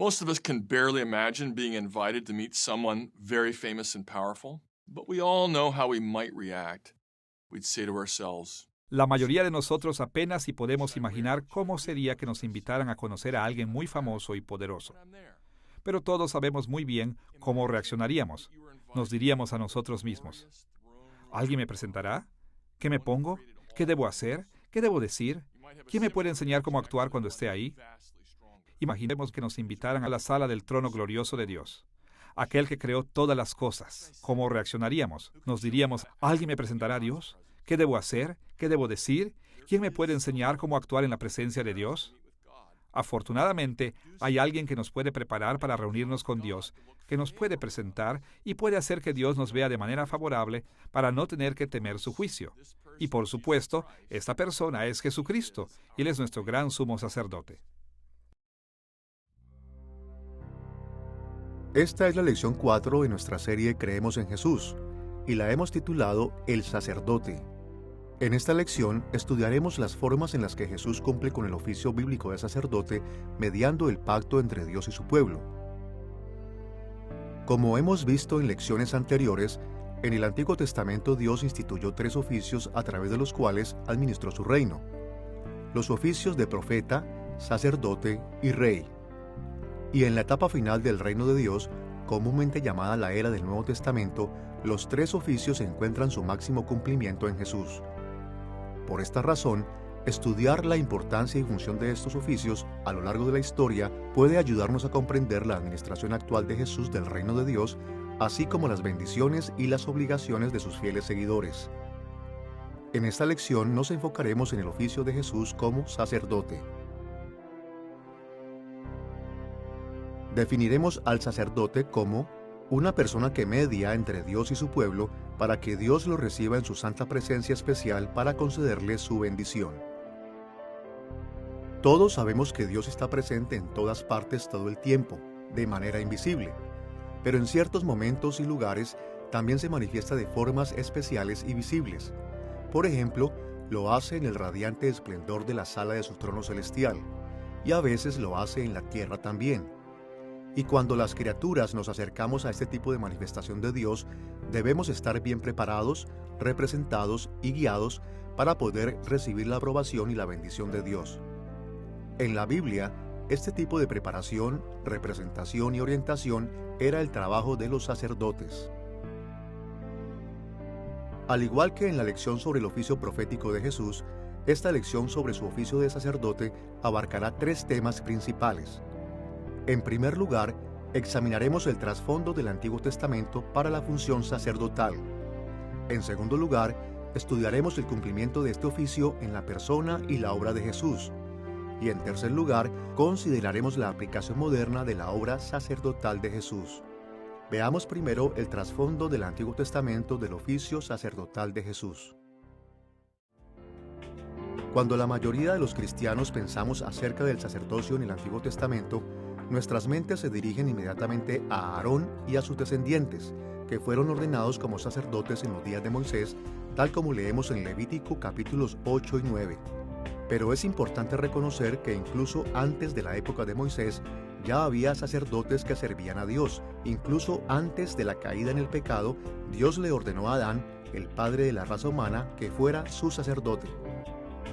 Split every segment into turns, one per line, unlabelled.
Most of us can barely imagine being invited to meet someone very famous and powerful, but we all know how we might react. We'd say to ourselves,
La mayoría de nosotros apenas si podemos imaginar cómo sería que nos invitaran a conocer a alguien muy famoso y poderoso. Pero todos sabemos muy bien cómo reaccionaríamos. Nos diríamos a nosotros mismos: ¿alguien me presentará? ¿Qué me pongo? ¿Qué debo hacer? ¿Qué debo decir? ¿Quién me puede enseñar cómo actuar cuando esté ahí? Imaginemos que nos invitaran a la sala del trono glorioso de Dios, aquel que creó todas las cosas. ¿Cómo reaccionaríamos? Nos diríamos: ¿alguien me presentará a Dios? ¿Qué debo hacer? ¿Qué debo decir? ¿Quién me puede enseñar cómo actuar en la presencia de Dios? Afortunadamente, hay alguien que nos puede preparar para reunirnos con Dios, que nos puede presentar y puede hacer que Dios nos vea de manera favorable para no tener que temer su juicio. Y por supuesto, esta persona es Jesucristo, y Él es nuestro gran sumo sacerdote.
Esta es la lección 4 de nuestra serie Creemos en Jesús, y la hemos titulado El Sacerdote. En esta lección estudiaremos las formas en las que Jesús cumple con el oficio bíblico de sacerdote mediando el pacto entre Dios y su pueblo. Como hemos visto en lecciones anteriores, en el Antiguo Testamento Dios instituyó 3 oficios a través de los cuales administró su reino: los oficios de profeta, sacerdote y rey. Y en la etapa final del reino de Dios, comúnmente llamada la era del Nuevo Testamento, los 3 oficios encuentran su máximo cumplimiento en Jesús. Por esta razón, estudiar la importancia y función de estos oficios a lo largo de la historia puede ayudarnos a comprender la administración actual de Jesús del reino de Dios, así como las bendiciones y las obligaciones de sus fieles seguidores. En esta lección nos enfocaremos en el oficio de Jesús como sacerdote. Definiremos al sacerdote como una persona que media entre Dios y su pueblo para que Dios lo reciba en su santa presencia especial para concederle su bendición. Todos sabemos que Dios está presente en todas partes todo el tiempo, de manera invisible, pero en ciertos momentos y lugares también se manifiesta de formas especiales y visibles. Por ejemplo, lo hace en el radiante esplendor de la sala de su trono celestial, y a veces lo hace en la tierra también. Y cuando las criaturas nos acercamos a este tipo de manifestación de Dios, debemos estar bien preparados, representados y guiados para poder recibir la aprobación y la bendición de Dios. En la Biblia, este tipo de preparación, representación y orientación era el trabajo de los sacerdotes. Al igual que en la lección sobre el oficio profético de Jesús, esta lección sobre su oficio de sacerdote abarcará 3 temas principales. En primer lugar, examinaremos el trasfondo del Antiguo Testamento para la función sacerdotal. En segundo lugar, estudiaremos el cumplimiento de este oficio en la persona y la obra de Jesús. Y en tercer lugar, consideraremos la aplicación moderna de la obra sacerdotal de Jesús. Veamos primero el trasfondo del Antiguo Testamento del oficio sacerdotal de Jesús. Cuando la mayoría de los cristianos pensamos acerca del sacerdocio en el Antiguo Testamento, nuestras mentes se dirigen inmediatamente a Aarón y a sus descendientes, que fueron ordenados como sacerdotes en los días de Moisés, tal como leemos en Levítico capítulos 8 y 9. Pero es importante reconocer que incluso antes de la época de Moisés, ya había sacerdotes que servían a Dios. Incluso antes de la caída en el pecado, Dios le ordenó a Adán, el padre de la raza humana, que fuera su sacerdote.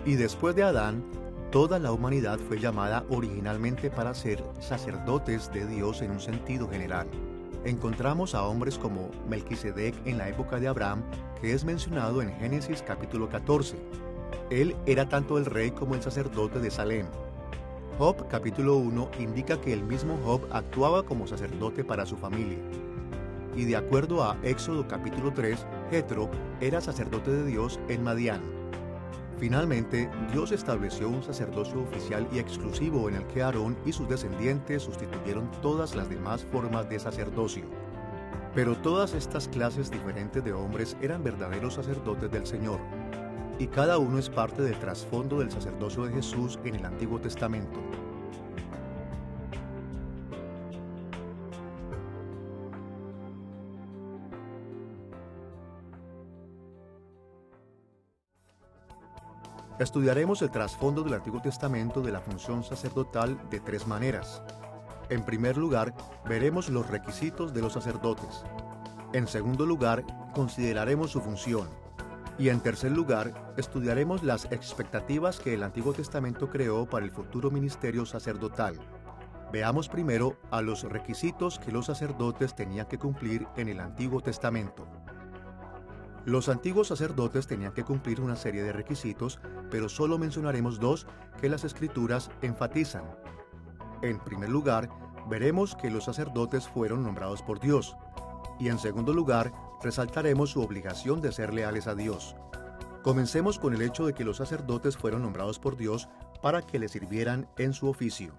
Y después de Adán, toda la humanidad fue llamada originalmente para ser sacerdotes de Dios en un sentido general. Encontramos a hombres como Melquisedec en la época de Abraham, que es mencionado en Génesis capítulo 14. Él era tanto el rey como el sacerdote de Salem. Job capítulo 1 indica que el mismo Job actuaba como sacerdote para su familia. Y de acuerdo a Éxodo capítulo 3, Jetro era sacerdote de Dios en Madián. Finalmente, Dios estableció un sacerdocio oficial y exclusivo en el que Aarón y sus descendientes sustituyeron todas las demás formas de sacerdocio. Pero todas estas clases diferentes de hombres eran verdaderos sacerdotes del Señor, y cada uno es parte del trasfondo del sacerdocio de Jesús en el Antiguo Testamento. Estudiaremos el trasfondo del Antiguo Testamento de la función sacerdotal de 3 maneras. En primer lugar, veremos los requisitos de los sacerdotes. En segundo lugar, consideraremos su función. Y en tercer lugar, estudiaremos las expectativas que el Antiguo Testamento creó para el futuro ministerio sacerdotal. Veamos primero a los requisitos que los sacerdotes tenían que cumplir en el Antiguo Testamento. Los antiguos sacerdotes tenían que cumplir una serie de requisitos, pero solo mencionaremos dos que las Escrituras enfatizan. En primer lugar, veremos que los sacerdotes fueron nombrados por Dios, y en segundo lugar, resaltaremos su obligación de ser leales a Dios. Comencemos con el hecho de que los sacerdotes fueron nombrados por Dios para que le sirvieran en su oficio.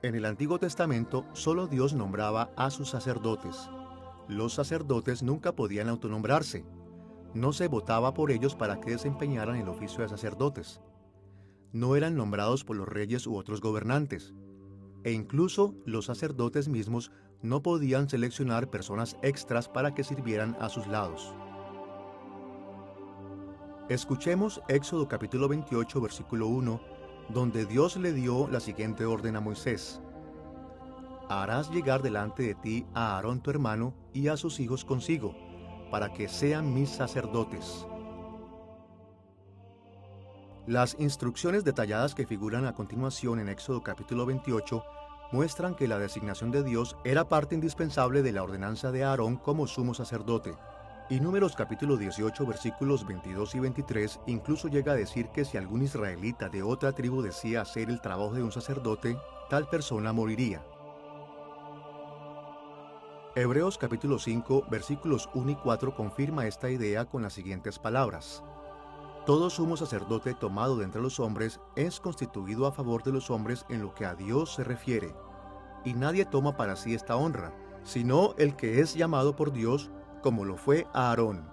En el Antiguo Testamento, solo Dios nombraba a sus sacerdotes. Los sacerdotes nunca podían autonombrarse. No se votaba por ellos para que desempeñaran el oficio de sacerdotes. No eran nombrados por los reyes u otros gobernantes. E incluso los sacerdotes mismos no podían seleccionar personas extras para que sirvieran a sus lados. Escuchemos Éxodo capítulo 28, versículo 1, donde Dios le dio la siguiente orden a Moisés. Harás llegar delante de ti a Aarón tu hermano y a sus hijos consigo, para que sean mis sacerdotes. Las instrucciones detalladas que figuran a continuación en Éxodo capítulo 28 muestran que la designación de Dios era parte indispensable de la ordenanza de Aarón como sumo sacerdote. Y Números capítulo 18 versículos 22 y 23 incluso llega a decir que si algún israelita de otra tribu decía hacer el trabajo de un sacerdote, tal persona moriría. Hebreos capítulo 5 versículos 1 y 4 confirma esta idea con las siguientes palabras. Todo sumo sacerdote tomado de entre los hombres es constituido a favor de los hombres en lo que a Dios se refiere, y nadie toma para sí esta honra, sino el que es llamado por Dios, como lo fue Aarón.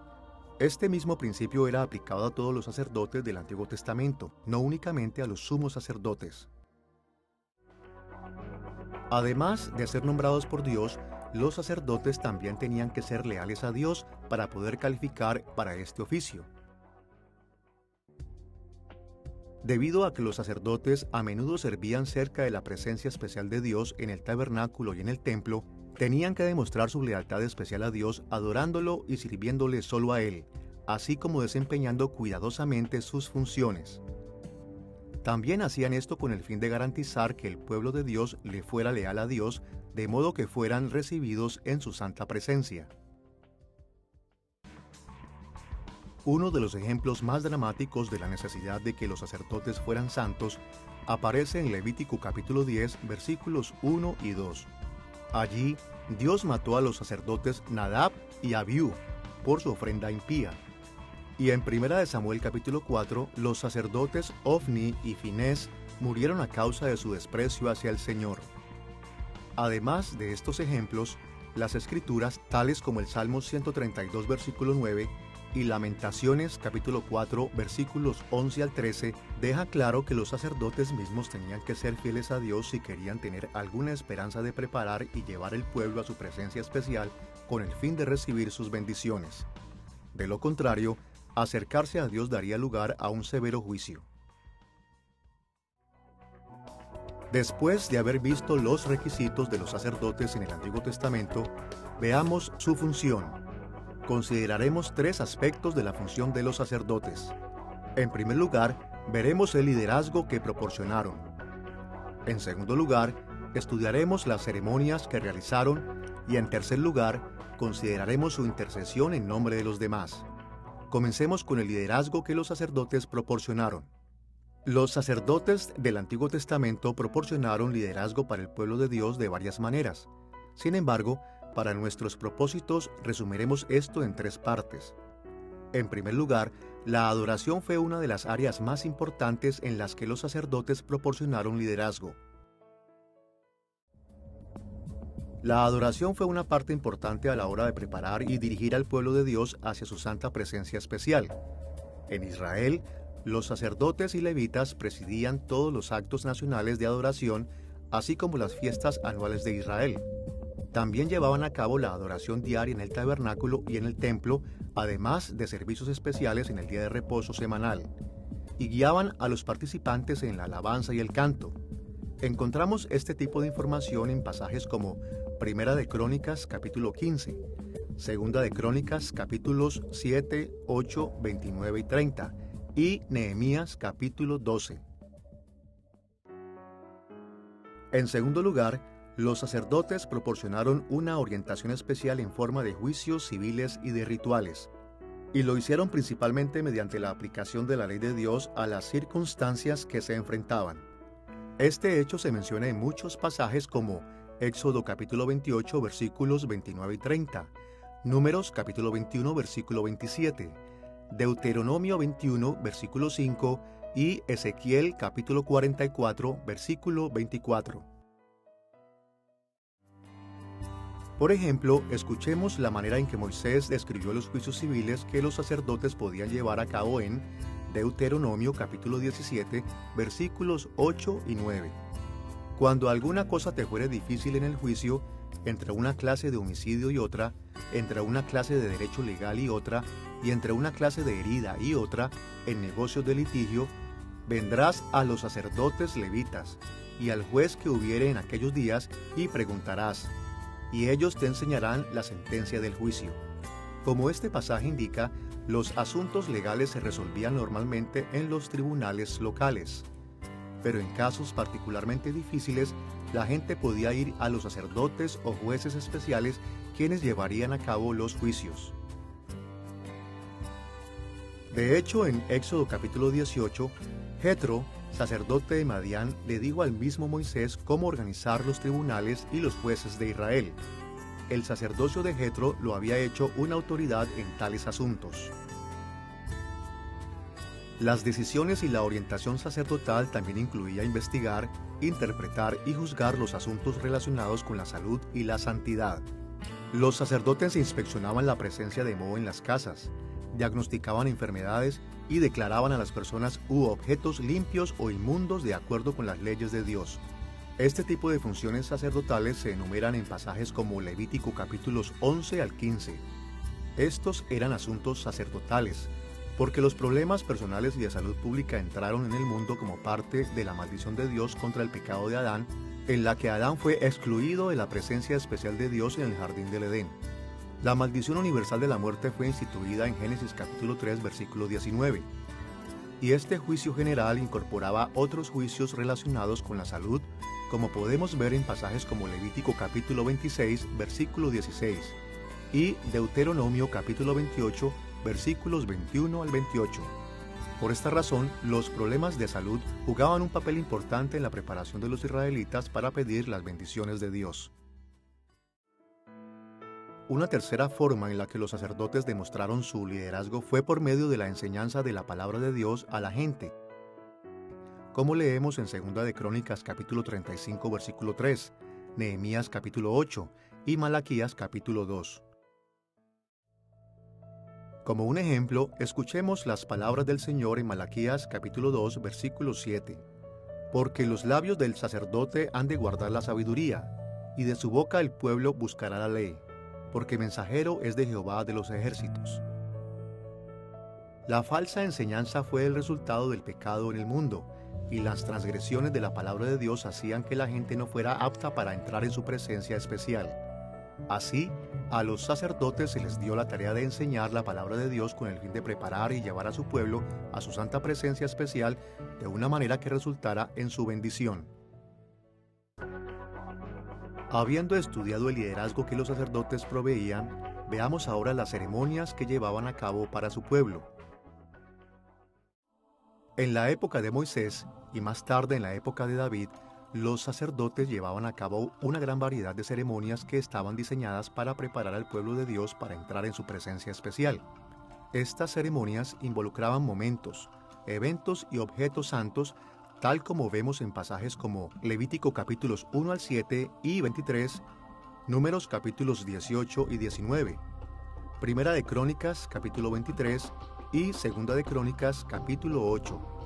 Este mismo principio era aplicado a todos los sacerdotes del Antiguo Testamento, no únicamente a los sumos sacerdotes. Además de ser nombrados por Dios, los sacerdotes también tenían que ser leales a Dios para poder calificar para este oficio. Debido a que los sacerdotes a menudo servían cerca de la presencia especial de Dios en el tabernáculo y en el templo, tenían que demostrar su lealtad especial a Dios adorándolo y sirviéndole solo a Él, así como desempeñando cuidadosamente sus funciones. También hacían esto con el fin de garantizar que el pueblo de Dios le fuera leal a Dios, de modo que fueran recibidos en su santa presencia. Uno de los ejemplos más dramáticos de la necesidad de que los sacerdotes fueran santos aparece en Levítico capítulo 10, versículos 1 y 2. Allí, Dios mató a los sacerdotes Nadab y Abiú por su ofrenda impía. Y en 1 Samuel capítulo 4, los sacerdotes Ofni y Finés murieron a causa de su desprecio hacia el Señor. Además de estos ejemplos, las Escrituras, tales como el Salmo 132, versículo 9, y Lamentaciones capítulo 4, versículos 11 al 13, deja claro que los sacerdotes mismos tenían que ser fieles a Dios si querían tener alguna esperanza de preparar y llevar el pueblo a su presencia especial con el fin de recibir sus bendiciones. De lo contrario, acercarse a Dios daría lugar a un severo juicio. Después de haber visto los requisitos de los sacerdotes en el Antiguo Testamento, veamos su función. Consideraremos tres aspectos de la función de los sacerdotes. En primer lugar, veremos el liderazgo que proporcionaron. En segundo lugar, estudiaremos las ceremonias que realizaron y en tercer lugar, consideraremos su intercesión en nombre de los demás. Comencemos con el liderazgo que los sacerdotes proporcionaron. Los sacerdotes del Antiguo Testamento proporcionaron liderazgo para el pueblo de Dios de varias maneras. Sin embargo, para nuestros propósitos resumiremos esto en tres partes. En primer lugar, la adoración fue una de las áreas más importantes en las que los sacerdotes proporcionaron liderazgo. La adoración fue una parte importante a la hora de preparar y dirigir al pueblo de Dios hacia su santa presencia especial. En Israel, los sacerdotes y levitas presidían todos los actos nacionales de adoración, así como las fiestas anuales de Israel. También llevaban a cabo la adoración diaria en el tabernáculo y en el templo, además de servicios especiales en el día de reposo semanal, y guiaban a los participantes en la alabanza y el canto. Encontramos este tipo de información en pasajes como Primera de Crónicas capítulo 15, Segunda de Crónicas capítulos 7, 8, 29 y 30 y Nehemías capítulo 12. En segundo lugar, los sacerdotes proporcionaron una orientación especial en forma de juicios civiles y de rituales, y lo hicieron principalmente mediante la aplicación de la ley de Dios a las circunstancias que se enfrentaban. Este hecho se menciona en muchos pasajes como Éxodo capítulo 28 versículos 29 y 30, Números capítulo 21 versículo 27, Deuteronomio 21 versículo 5 y Ezequiel capítulo 44 versículo 24. Por ejemplo, escuchemos la manera en que Moisés describió los juicios civiles que los sacerdotes podían llevar a cabo en Deuteronomio capítulo 17, versículos 8 y 9. Cuando alguna cosa te fuere difícil en el juicio, entre una clase de homicidio y otra, entre una clase de derecho legal y otra, y entre una clase de herida y otra, en negocios de litigio, vendrás a los sacerdotes levitas y al juez que hubiere en aquellos días y preguntarás, y ellos te enseñarán la sentencia del juicio. Como este pasaje indica, los asuntos legales se resolvían normalmente en los tribunales locales, pero en casos particularmente difíciles, la gente podía ir a los sacerdotes o jueces especiales quienes llevarían a cabo los juicios. De hecho, en Éxodo capítulo 18, Jetro, sacerdote de Madián, le dijo al mismo Moisés cómo organizar los tribunales y los jueces de Israel. El sacerdocio de Jetro lo había hecho una autoridad en tales asuntos. Las decisiones y la orientación sacerdotal también incluía investigar, interpretar y juzgar los asuntos relacionados con la salud y la santidad. Los sacerdotes inspeccionaban la presencia de moho en las casas, diagnosticaban enfermedades y declaraban a las personas u objetos limpios o inmundos de acuerdo con las leyes de Dios. Este tipo de funciones sacerdotales se enumeran en pasajes como Levítico capítulos 11 al 15. Estos eran asuntos sacerdotales, porque los problemas personales y de salud pública entraron en el mundo como parte de la maldición de Dios contra el pecado de Adán, en la que Adán fue excluido de la presencia especial de Dios en el jardín del Edén. La maldición universal de la muerte fue instituida en Génesis capítulo 3 versículo 19, y este juicio general incorporaba otros juicios relacionados con la salud, como podemos ver en pasajes como Levítico capítulo 26 versículo 16 y Deuteronomio capítulo 28 versículos 21 al 28. Por esta razón, los problemas de salud jugaban un papel importante en la preparación de los israelitas para pedir las bendiciones de Dios. Una tercera forma en la que los sacerdotes demostraron su liderazgo fue por medio de la enseñanza de la palabra de Dios a la gente, como leemos en Segunda de Crónicas capítulo 35 versículo 3, Nehemías capítulo 8 y Malaquías capítulo 2. Como un ejemplo, escuchemos las palabras del Señor en Malaquías capítulo 2 versículo 7. Porque los labios del sacerdote han de guardar la sabiduría, y de su boca el pueblo buscará la ley, porque mensajero es de Jehová de los ejércitos. La falsa enseñanza fue el resultado del pecado en el mundo, y las transgresiones de la palabra de Dios hacían que la gente no fuera apta para entrar en su presencia especial. Así, a los sacerdotes se les dio la tarea de enseñar la palabra de Dios con el fin de preparar y llevar a su pueblo a su santa presencia especial de una manera que resultara en su bendición. Habiendo estudiado el liderazgo que los sacerdotes proveían, veamos ahora las ceremonias que llevaban a cabo para su pueblo. En la época de Moisés, y más tarde en la época de David, los sacerdotes llevaban a cabo una gran variedad de ceremonias que estaban diseñadas para preparar al pueblo de Dios para entrar en su presencia especial. Estas ceremonias involucraban momentos, eventos y objetos santos, tal como vemos en pasajes como Levítico capítulos 1 al 7 y 23, Números capítulos 18 y 19, Primera de Crónicas capítulo 23 y Segunda de Crónicas capítulo 8.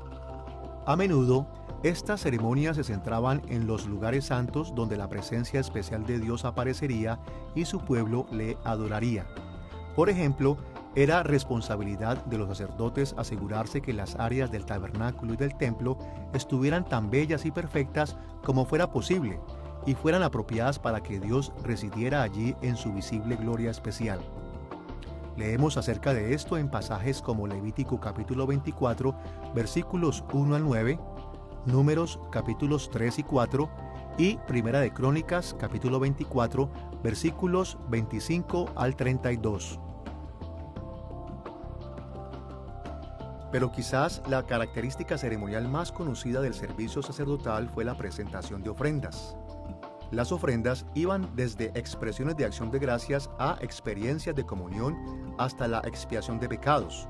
A menudo, estas ceremonias se centraban en los lugares santos donde la presencia especial de Dios aparecería y su pueblo le adoraría. Por ejemplo, Era responsabilidad de los sacerdotes asegurarse que las áreas del tabernáculo y del templo estuvieran tan bellas y perfectas como fuera posible y fueran apropiadas para que Dios residiera allí en su visible gloria especial. Leemos acerca de esto en pasajes como Levítico capítulo 24, versículos 1 al 9, Números capítulos 3 y 4 y Primera de Crónicas capítulo 24, versículos 25 al 32. Pero quizás la característica ceremonial más conocida del servicio sacerdotal fue la presentación de ofrendas. Las ofrendas iban desde expresiones de acción de gracias a experiencias de comunión hasta la expiación de pecados.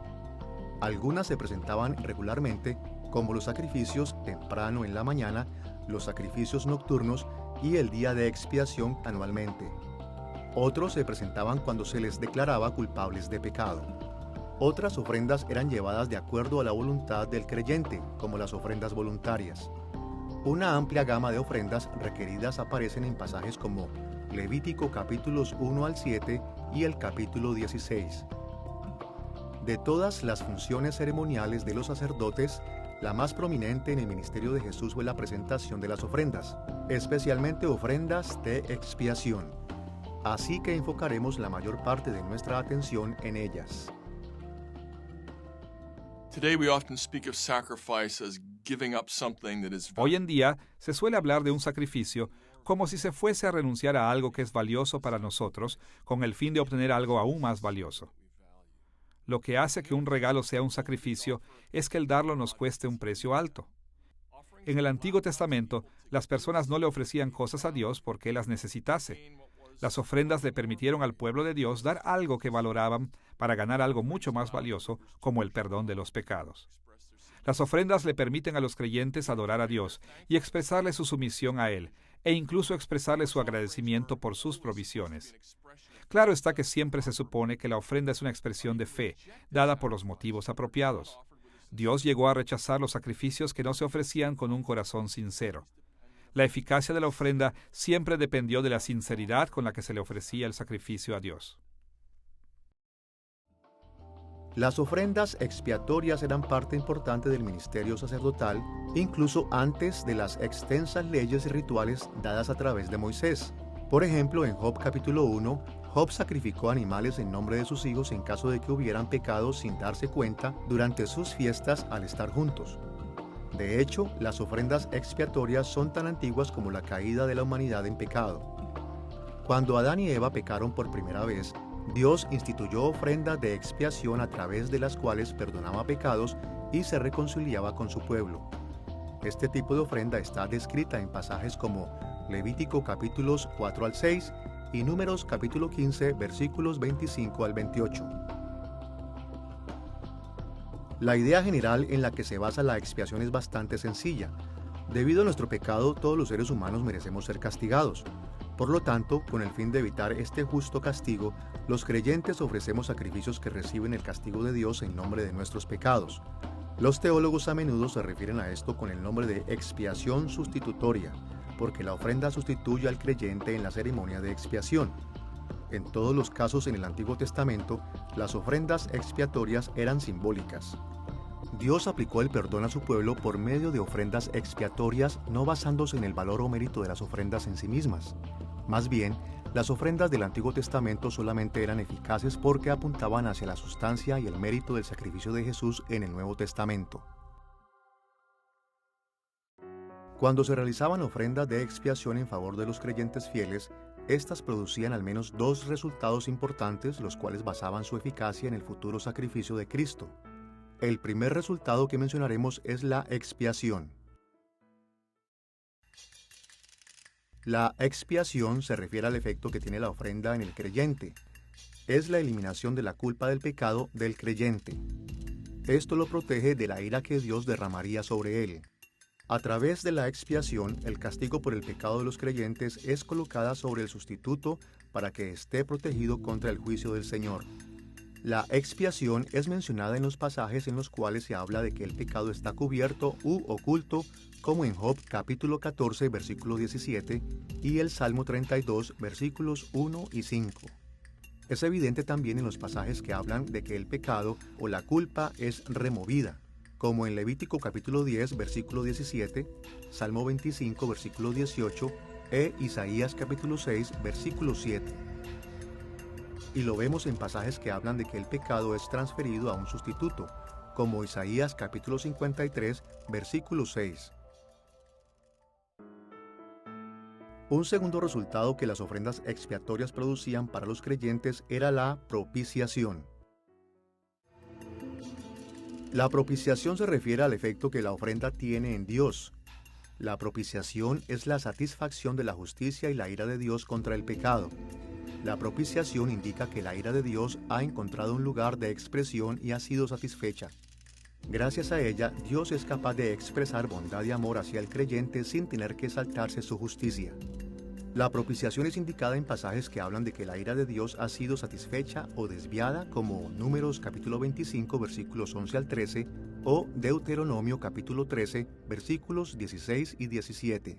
Algunas se presentaban regularmente, como los sacrificios temprano en la mañana, los sacrificios nocturnos y el día de expiación anualmente. Otros se presentaban cuando se les declaraba culpables de pecado. Otras ofrendas eran llevadas de acuerdo a la voluntad del creyente, como las ofrendas voluntarias. Una amplia gama de ofrendas requeridas aparecen en pasajes como Levítico capítulos 1 al 7 y el capítulo 16. De todas las funciones ceremoniales de los sacerdotes, la más prominente en el ministerio de Jesús fue la presentación de las ofrendas, especialmente ofrendas de expiación. Así que enfocaremos la mayor parte de nuestra atención en ellas.
Hoy en día se suele hablar de un sacrificio como si se fuese a renunciar a algo que es valioso para nosotros con el fin de obtener algo aún más valioso. Lo que hace que un regalo sea un sacrificio es que el darlo nos cueste un precio alto. En el Antiguo Testamento, las personas no le ofrecían cosas a Dios porque Él las necesitase. Las ofrendas le permitieron al pueblo de Dios dar algo que valoraban para ganar algo mucho más valioso, como el perdón de los pecados. Las ofrendas le permiten a los creyentes adorar a Dios y expresarle su sumisión a Él, e incluso expresarle su agradecimiento por sus provisiones. Claro está que siempre se supone que la ofrenda es una expresión de fe, dada por los motivos apropiados. Dios llegó a rechazar los sacrificios que no se ofrecían con un corazón sincero. La eficacia de la ofrenda siempre dependió de la sinceridad con la que se le ofrecía el sacrificio a Dios.
Las ofrendas expiatorias eran parte importante del ministerio sacerdotal, incluso antes de las extensas leyes y rituales dadas a través de Moisés. Por ejemplo, en Job capítulo 1, Job sacrificó animales en nombre de sus hijos en caso de que hubieran pecado sin darse cuenta durante sus fiestas al estar juntos. De hecho, las ofrendas expiatorias son tan antiguas como la caída de la humanidad en pecado. Cuando Adán y Eva pecaron por primera vez, Dios instituyó ofrendas de expiación a través de las cuales perdonaba pecados y se reconciliaba con su pueblo. Este tipo de ofrenda está descrita en pasajes como Levítico capítulos 4 al 6 y Números capítulo 15 versículos 25 al 28. La idea general en la que se basa la expiación es bastante sencilla. Debido a nuestro pecado, todos los seres humanos merecemos ser castigados. Por lo tanto, con el fin de evitar este justo castigo, los creyentes ofrecemos sacrificios que reciben el castigo de Dios en nombre de nuestros pecados. Los teólogos a menudo se refieren a esto con el nombre de expiación sustitutoria, porque la ofrenda sustituye al creyente en la ceremonia de expiación. En todos los casos en el Antiguo Testamento, las ofrendas expiatorias eran simbólicas. Dios aplicó el perdón a su pueblo por medio de ofrendas expiatorias, no basándose en el valor o mérito de las ofrendas en sí mismas. Más bien, las ofrendas del Antiguo Testamento solamente eran eficaces porque apuntaban hacia la sustancia y el mérito del sacrificio de Jesús en el Nuevo Testamento. Cuando se realizaban ofrendas de expiación en favor de los creyentes fieles, estas producían al menos dos resultados importantes, los cuales basaban su eficacia en el futuro sacrificio de Cristo. El primer resultado que mencionaremos es la expiación. La expiación se refiere al efecto que tiene la ofrenda en el creyente. Es la eliminación de la culpa del pecado del creyente. Esto lo protege de la ira que Dios derramaría sobre él. A través de la expiación, el castigo por el pecado de los creyentes es colocada sobre el sustituto para que esté protegido contra el juicio del Señor. La expiación es mencionada en los pasajes en los cuales se habla de que el pecado está cubierto u oculto, como en Job capítulo 14, versículo 17, y el Salmo 32, versículos 1 y 5. Es evidente también en los pasajes que hablan de que el pecado o la culpa es removida, como en Levítico capítulo 10, versículo 17, Salmo 25, versículo 18, e Isaías capítulo 6, versículo 7. Y lo vemos en pasajes que hablan de que el pecado es transferido a un sustituto, como Isaías capítulo 53, versículo 6. Un segundo resultado que las ofrendas expiatorias producían para los creyentes era la propiciación. La propiciación se refiere al efecto que la ofrenda tiene en Dios. La propiciación es la satisfacción de la justicia y la ira de Dios contra el pecado. La propiciación indica que la ira de Dios ha encontrado un lugar de expresión y ha sido satisfecha. Gracias a ella, Dios es capaz de expresar bondad y amor hacia el creyente sin tener que saltarse su justicia. La propiciación es indicada en pasajes que hablan de que la ira de Dios ha sido satisfecha o desviada, como Números capítulo 25, versículos 11 al 13, o Deuteronomio capítulo 13, versículos 16 y 17.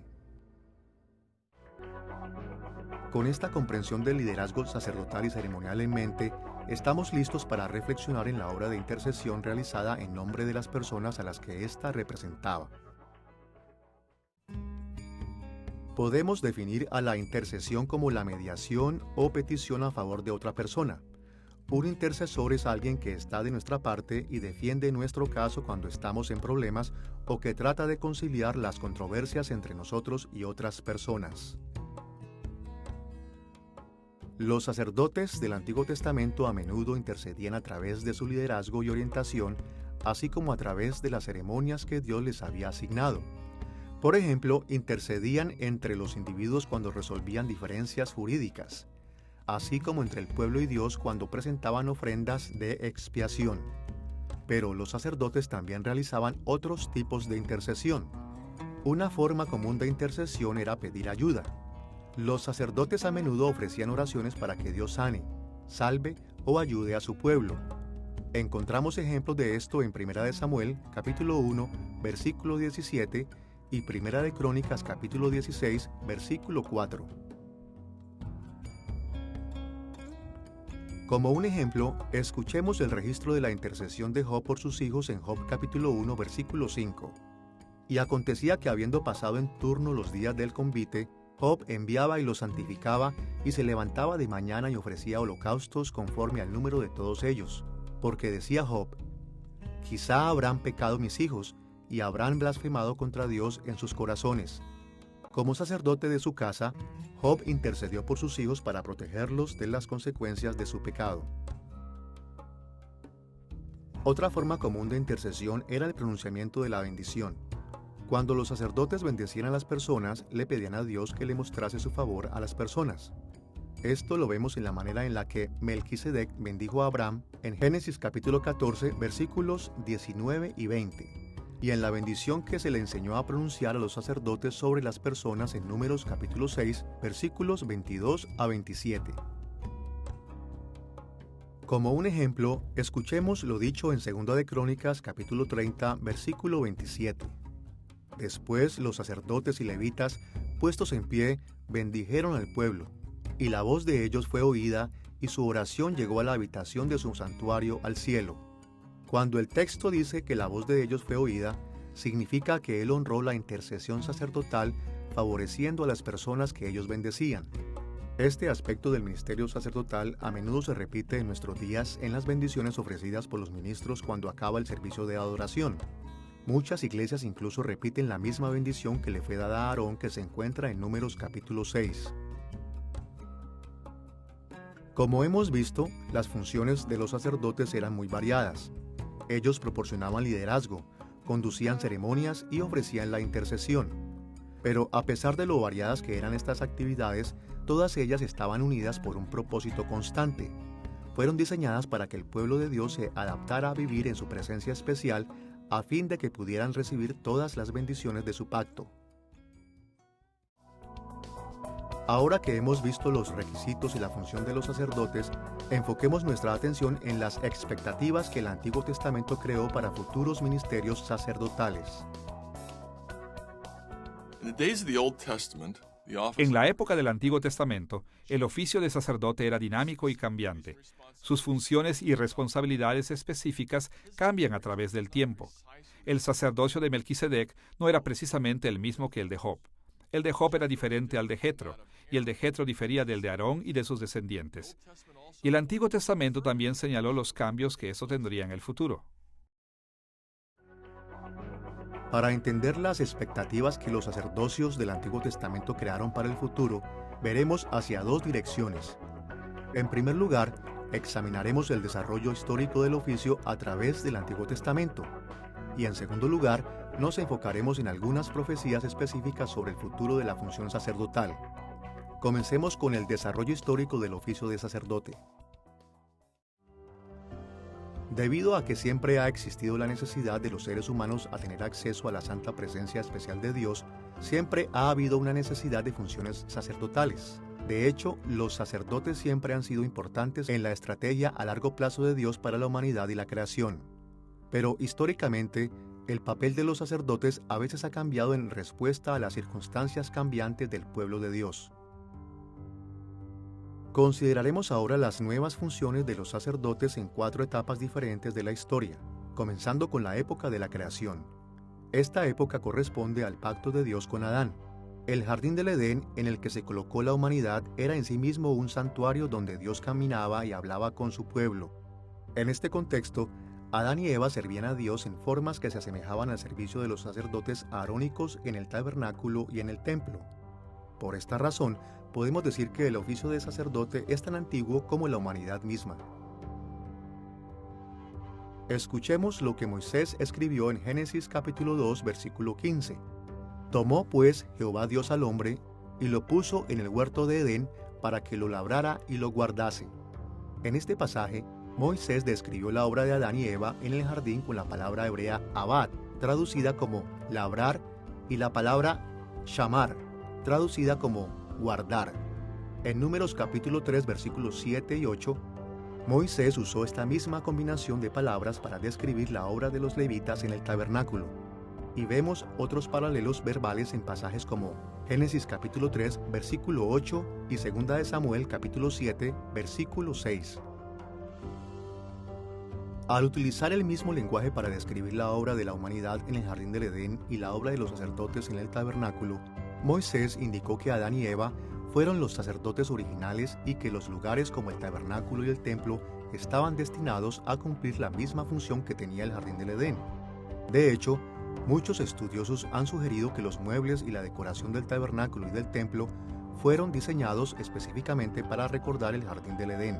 Con esta comprensión del liderazgo sacerdotal y ceremonial en mente, estamos listos para reflexionar en la obra de intercesión realizada en nombre de las personas a las que ésta representaba. Podemos definir a la intercesión como la mediación o petición a favor de otra persona. Un intercesor es alguien que está de nuestra parte y defiende nuestro caso cuando estamos en problemas o que trata de conciliar las controversias entre nosotros y otras personas. Los sacerdotes del Antiguo Testamento a menudo intercedían a través de su liderazgo y orientación, así como a través de las ceremonias que Dios les había asignado. Por ejemplo, intercedían entre los individuos cuando resolvían diferencias jurídicas, así como entre el pueblo y Dios cuando presentaban ofrendas de expiación. Pero los sacerdotes también realizaban otros tipos de intercesión. Una forma común de intercesión era pedir ayuda. Los sacerdotes a menudo ofrecían oraciones para que Dios sane, salve o ayude a su pueblo. Encontramos ejemplos de esto en 1 Samuel, capítulo 1, versículo 17, y 1 Crónicas, capítulo 16, versículo 4. Como un ejemplo, escuchemos el registro de la intercesión de Job por sus hijos en Job capítulo 1, versículo 5. Y acontecía que habiendo pasado en turno los días del convite, Job enviaba y los santificaba, y se levantaba de mañana y ofrecía holocaustos conforme al número de todos ellos. Porque decía Job: quizá habrán pecado mis hijos, y habrán blasfemado contra Dios en sus corazones. Como sacerdote de su casa, Job intercedió por sus hijos para protegerlos de las consecuencias de su pecado. Otra forma común de intercesión era el pronunciamiento de la bendición. Cuando los sacerdotes bendecían a las personas, le pedían a Dios que le mostrase su favor a las personas. Esto lo vemos en la manera en la que Melquisedec bendijo a Abraham en Génesis capítulo 14, versículos 19 y 20. Y en la bendición que se le enseñó a pronunciar a los sacerdotes sobre las personas en Números capítulo 6, versículos 22 a 27. Como un ejemplo, escuchemos lo dicho en 2 de Crónicas capítulo 30, versículo 27. Después los sacerdotes y levitas, puestos en pie, bendijeron al pueblo, y la voz de ellos fue oída, y su oración llegó a la habitación de su santuario al cielo. Cuando el texto dice que la voz de ellos fue oída, significa que él honró la intercesión sacerdotal, favoreciendo a las personas que ellos bendecían. Este aspecto del ministerio sacerdotal a menudo se repite en nuestros días en las bendiciones ofrecidas por los ministros cuando acaba el servicio de adoración. Muchas iglesias incluso repiten la misma bendición que le fue dada a Aarón, que se encuentra en Números capítulo 6. Como hemos visto, las funciones de los sacerdotes eran muy variadas. Ellos proporcionaban liderazgo, conducían ceremonias y ofrecían la intercesión. Pero a pesar de lo variadas que eran estas actividades, todas ellas estaban unidas por un propósito constante. Fueron diseñadas para que el pueblo de Dios se adaptara a vivir en su presencia especial a fin de que pudieran recibir todas las bendiciones de su pacto. Ahora que hemos visto los requisitos y la función de los sacerdotes, enfoquemos nuestra atención en las expectativas que el Antiguo Testamento creó para futuros ministerios sacerdotales.
In the days of the Old Testament,
En la época del Antiguo Testamento, el oficio de sacerdote era dinámico y cambiante. Sus funciones y responsabilidades específicas cambian a través del tiempo. El sacerdocio de Melquisedec no era precisamente el mismo que el de Job. El de Job era diferente al de Jetro, y el de Jetro difería del de Aarón y de sus descendientes. Y el Antiguo Testamento también señaló los cambios que eso tendría en el futuro.
Para entender las expectativas que los sacerdocios del Antiguo Testamento crearon para el futuro, veremos hacia dos direcciones. En primer lugar, examinaremos el desarrollo histórico del oficio a través del Antiguo Testamento. Y en segundo lugar, nos enfocaremos en algunas profecías específicas sobre el futuro de la función sacerdotal. Comencemos con el desarrollo histórico del oficio de sacerdote. Debido a que siempre ha existido la necesidad de los seres humanos a tener acceso a la santa presencia especial de Dios, siempre ha habido una necesidad de funciones sacerdotales. De hecho, los sacerdotes siempre han sido importantes en la estrategia a largo plazo de Dios para la humanidad y la creación. Pero históricamente, el papel de los sacerdotes a veces ha cambiado en respuesta a las circunstancias cambiantes del pueblo de Dios. Consideraremos ahora las nuevas funciones de los sacerdotes en 4 etapas diferentes de la historia, comenzando con la época de la creación. Esta época corresponde al pacto de Dios con Adán. El jardín del Edén en el que se colocó la humanidad era en sí mismo un santuario donde Dios caminaba y hablaba con su pueblo. En este contexto, Adán y Eva servían a Dios en formas que se asemejaban al servicio de los sacerdotes arónicos en el tabernáculo y en el templo. Por esta razón, podemos decir que el oficio de sacerdote es tan antiguo como la humanidad misma. Escuchemos lo que Moisés escribió en Génesis capítulo 2, versículo 15. Tomó pues Jehová Dios al hombre, y lo puso en el huerto de Edén para que lo labrara y lo guardase. En este pasaje, Moisés describió la obra de Adán y Eva en el jardín con la palabra hebrea abad, traducida como labrar, y la palabra shamar, traducida como guardar. En Números capítulo 3, versículos 7 y 8, Moisés usó esta misma combinación de palabras para describir la obra de los levitas en el tabernáculo. Y vemos otros paralelos verbales en pasajes como Génesis capítulo 3, versículo 8 y 2 de Samuel capítulo 7, versículo 6. Al utilizar el mismo lenguaje para describir la obra de la humanidad en el jardín del Edén y la obra de los sacerdotes en el tabernáculo, Moisés indicó que Adán y Eva fueron los sacerdotes originales y que los lugares como el tabernáculo y el templo estaban destinados a cumplir la misma función que tenía el jardín del Edén. De hecho, muchos estudiosos han sugerido que los muebles y la decoración del tabernáculo y del templo fueron diseñados específicamente para recordar el jardín del Edén.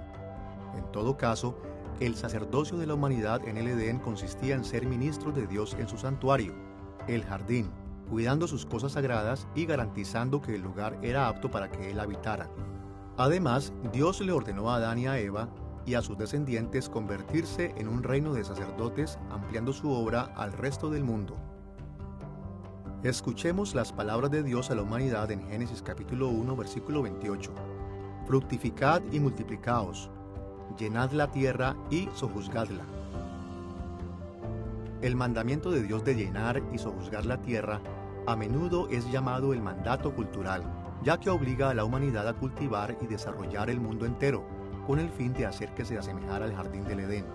En todo caso, el sacerdocio de la humanidad en el Edén consistía en ser ministros de Dios en su santuario, el jardín, cuidando sus cosas sagradas y garantizando que el lugar era apto para que él habitara. Además, Dios le ordenó a Adán y a Eva y a sus descendientes convertirse en un reino de sacerdotes, ampliando su obra al resto del mundo. Escuchemos las palabras de Dios a la humanidad en Génesis capítulo 1, versículo 28. Fructificad y multiplicaos, llenad la tierra y sojuzgadla. El mandamiento de Dios de llenar y sojuzgar la tierra a menudo es llamado el mandato cultural, ya que obliga a la humanidad a cultivar y desarrollar el mundo entero, con el fin de hacer que se asemejara al jardín del Edén.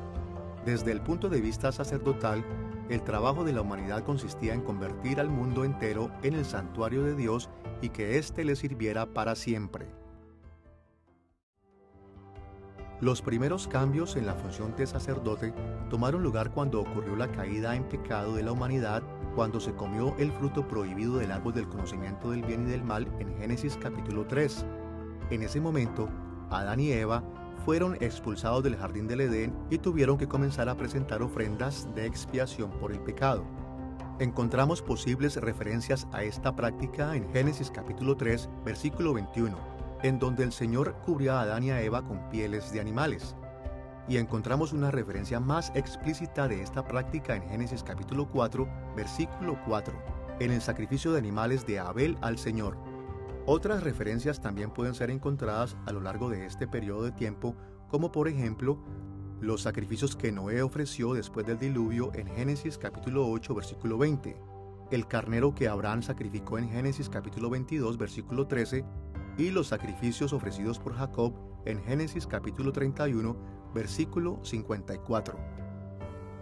Desde el punto de vista sacerdotal, el trabajo de la humanidad consistía en convertir al mundo entero en el santuario de Dios y que éste le sirviera para siempre. Los primeros cambios en la función de sacerdote tomaron lugar cuando ocurrió la caída en pecado de la humanidad, cuando se comió el fruto prohibido del árbol del conocimiento del bien y del mal en Génesis capítulo 3. En ese momento, Adán y Eva fueron expulsados del jardín del Edén y tuvieron que comenzar a presentar ofrendas de expiación por el pecado. Encontramos posibles referencias a esta práctica en Génesis capítulo 3, versículo 21. En donde el Señor cubrió a Adán y a Eva con pieles de animales. Y encontramos una referencia más explícita de esta práctica en Génesis capítulo 4, versículo 4, en el sacrificio de animales de Abel al Señor. Otras referencias también pueden ser encontradas a lo largo de este periodo de tiempo, como por ejemplo, los sacrificios que Noé ofreció después del diluvio en Génesis capítulo 8, versículo 20, el carnero que Abraham sacrificó en Génesis capítulo 22, versículo 13, y los sacrificios ofrecidos por Jacob en Génesis capítulo 31, versículo 54.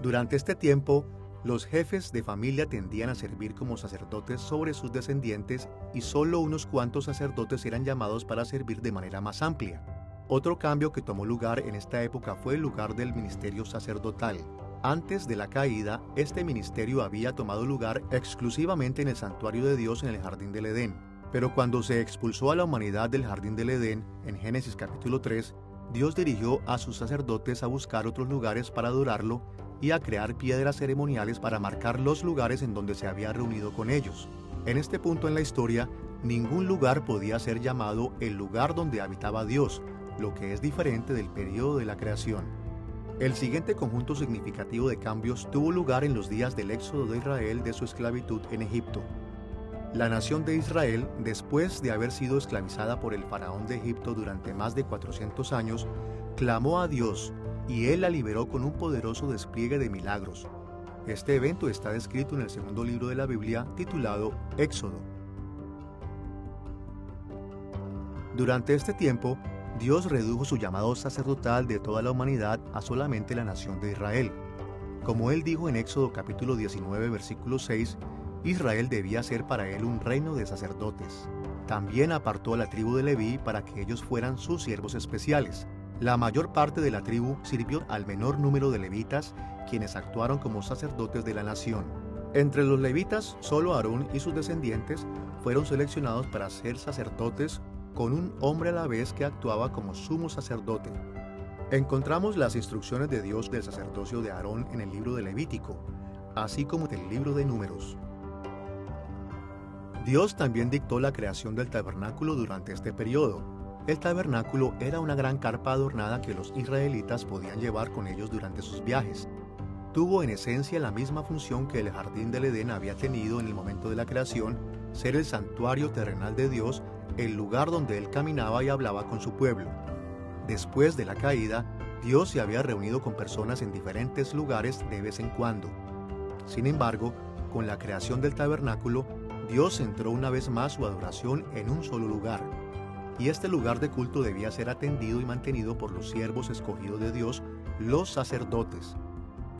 Durante este tiempo, los jefes de familia tendían a servir como sacerdotes sobre sus descendientes y solo unos cuantos sacerdotes eran llamados para servir de manera más amplia. Otro cambio que tomó lugar en esta época fue el lugar del ministerio sacerdotal. Antes de la caída, este ministerio había tomado lugar exclusivamente en el santuario de Dios en el jardín del Edén. Pero cuando se expulsó a la humanidad del jardín del Edén, en Génesis capítulo 3, Dios dirigió a sus sacerdotes a buscar otros lugares para adorarlo y a crear piedras ceremoniales para marcar los lugares en donde se había reunido con ellos. En este punto en la historia, ningún lugar podía ser llamado el lugar donde habitaba Dios, lo que es diferente del periodo de la creación. El siguiente conjunto significativo de cambios tuvo lugar en los días del éxodo de Israel de su esclavitud en Egipto. La nación de Israel, después de haber sido esclavizada por el faraón de Egipto durante más de 400 años, clamó a Dios y Él la liberó con un poderoso despliegue de milagros. Este evento está descrito en el segundo libro de la Biblia, titulado Éxodo. Durante este tiempo, Dios redujo su llamado sacerdotal de toda la humanidad a solamente la nación de Israel. Como Él dijo en Éxodo capítulo 19, versículo 6, Israel debía ser para Él un reino de sacerdotes. También apartó a la tribu de Leví para que ellos fueran sus siervos especiales. La mayor parte de la tribu sirvió al menor número de levitas, quienes actuaron como sacerdotes de la nación. Entre los levitas, solo Aarón y sus descendientes fueron seleccionados para ser sacerdotes, con un hombre a la vez que actuaba como sumo sacerdote. Encontramos las instrucciones de Dios del sacerdocio de Aarón en el libro de Levítico, así como en el libro de Números. Dios también dictó la creación del tabernáculo durante este periodo. El tabernáculo era una gran carpa adornada que los israelitas podían llevar con ellos durante sus viajes. Tuvo en esencia la misma función que el jardín del Edén había tenido en el momento de la creación, ser el santuario terrenal de Dios, el lugar donde Él caminaba y hablaba con su pueblo. Después de la caída, Dios se había reunido con personas en diferentes lugares de vez en cuando. Sin embargo, con la creación del tabernáculo, Dios centró una vez más su adoración en un solo lugar. Y este lugar de culto debía ser atendido y mantenido por los siervos escogidos de Dios, los sacerdotes.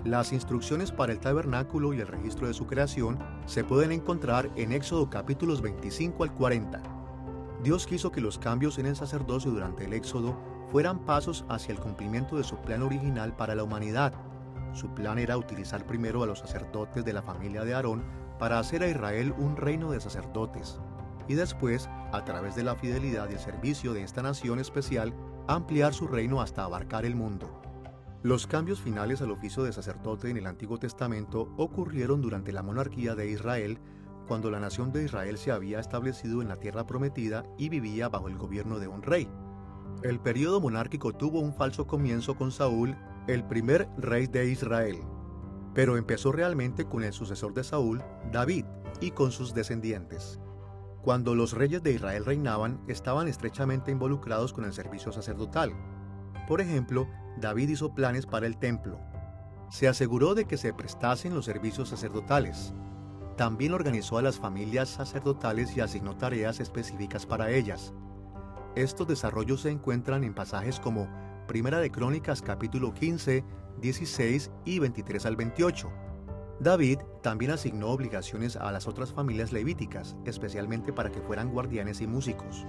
Las instrucciones para el tabernáculo y el registro de su creación se pueden encontrar en Éxodo capítulos 25 al 40. Dios quiso que los cambios en el sacerdocio durante el Éxodo fueran pasos hacia el cumplimiento de su plan original para la humanidad. Su plan era utilizar primero a los sacerdotes de la familia de Aarón para hacer a Israel un reino de sacerdotes, y después, a través de la fidelidad y el servicio de esta nación especial, ampliar su reino hasta abarcar el mundo. Los cambios finales al oficio de sacerdote en el Antiguo Testamento ocurrieron durante la monarquía de Israel, cuando la nación de Israel se había establecido en la tierra prometida y vivía bajo el gobierno de un rey. El periodo monárquico tuvo un falso comienzo con Saúl, el primer rey de Israel, pero empezó realmente con el sucesor de Saúl, David, y con sus descendientes. Cuando los reyes de Israel reinaban, estaban estrechamente involucrados con el servicio sacerdotal. Por ejemplo, David hizo planes para el templo. Se aseguró de que se prestasen los servicios sacerdotales. También organizó a las familias sacerdotales y asignó tareas específicas para ellas. Estos desarrollos se encuentran en pasajes como Primera de Crónicas capítulo 15, 16 y 23 al 28. David también asignó obligaciones a las otras familias levíticas, especialmente para que fueran guardianes y músicos.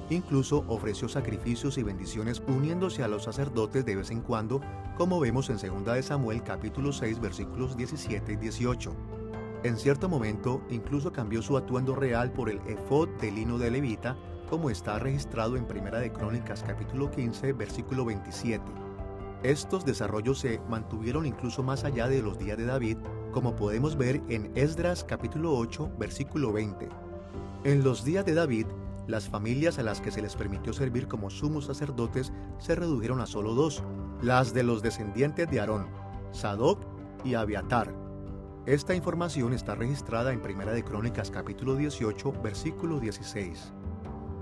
Incluso ofreció sacrificios y bendiciones uniéndose a los sacerdotes de vez en cuando, como vemos en 2 de Samuel capítulo 6 versículos 17 y 18. En cierto momento, incluso cambió su atuendo real por el efod de lino de levita, como está registrado en Primera de Crónicas capítulo 15 versículo 27. Estos desarrollos se mantuvieron incluso más allá de los días de David, como podemos ver en Esdras capítulo 8, versículo 20. En los días de David, las familias a las que se les permitió servir como sumos sacerdotes se redujeron a solo dos, las de los descendientes de Aarón, Sadoc y Abiatar. Esta información está registrada en Primera de Crónicas capítulo 18, versículo 16.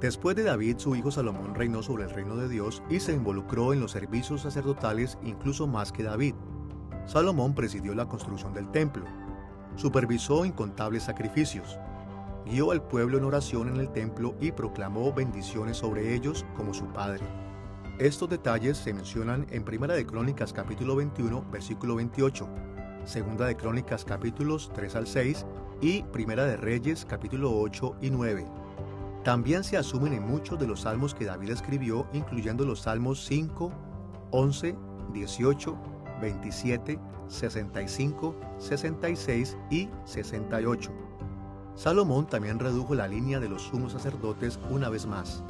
Después de David, su hijo Salomón reinó sobre el reino de Dios y se involucró en los servicios sacerdotales incluso más que David. Salomón presidió la construcción del templo. Supervisó incontables sacrificios. Guió al pueblo en oración en el templo y proclamó bendiciones sobre ellos como su padre. Estos detalles se mencionan en Primera de Crónicas capítulo 21, versículo 28, Segunda de Crónicas capítulos 3 al 6 y Primera de Reyes capítulo 8 y 9. También se asumen en muchos de los salmos que David escribió, incluyendo los salmos 5, 11, 18, 27, 65, 66 y 68. Salomón también redujo la línea de los sumos sacerdotes una vez más.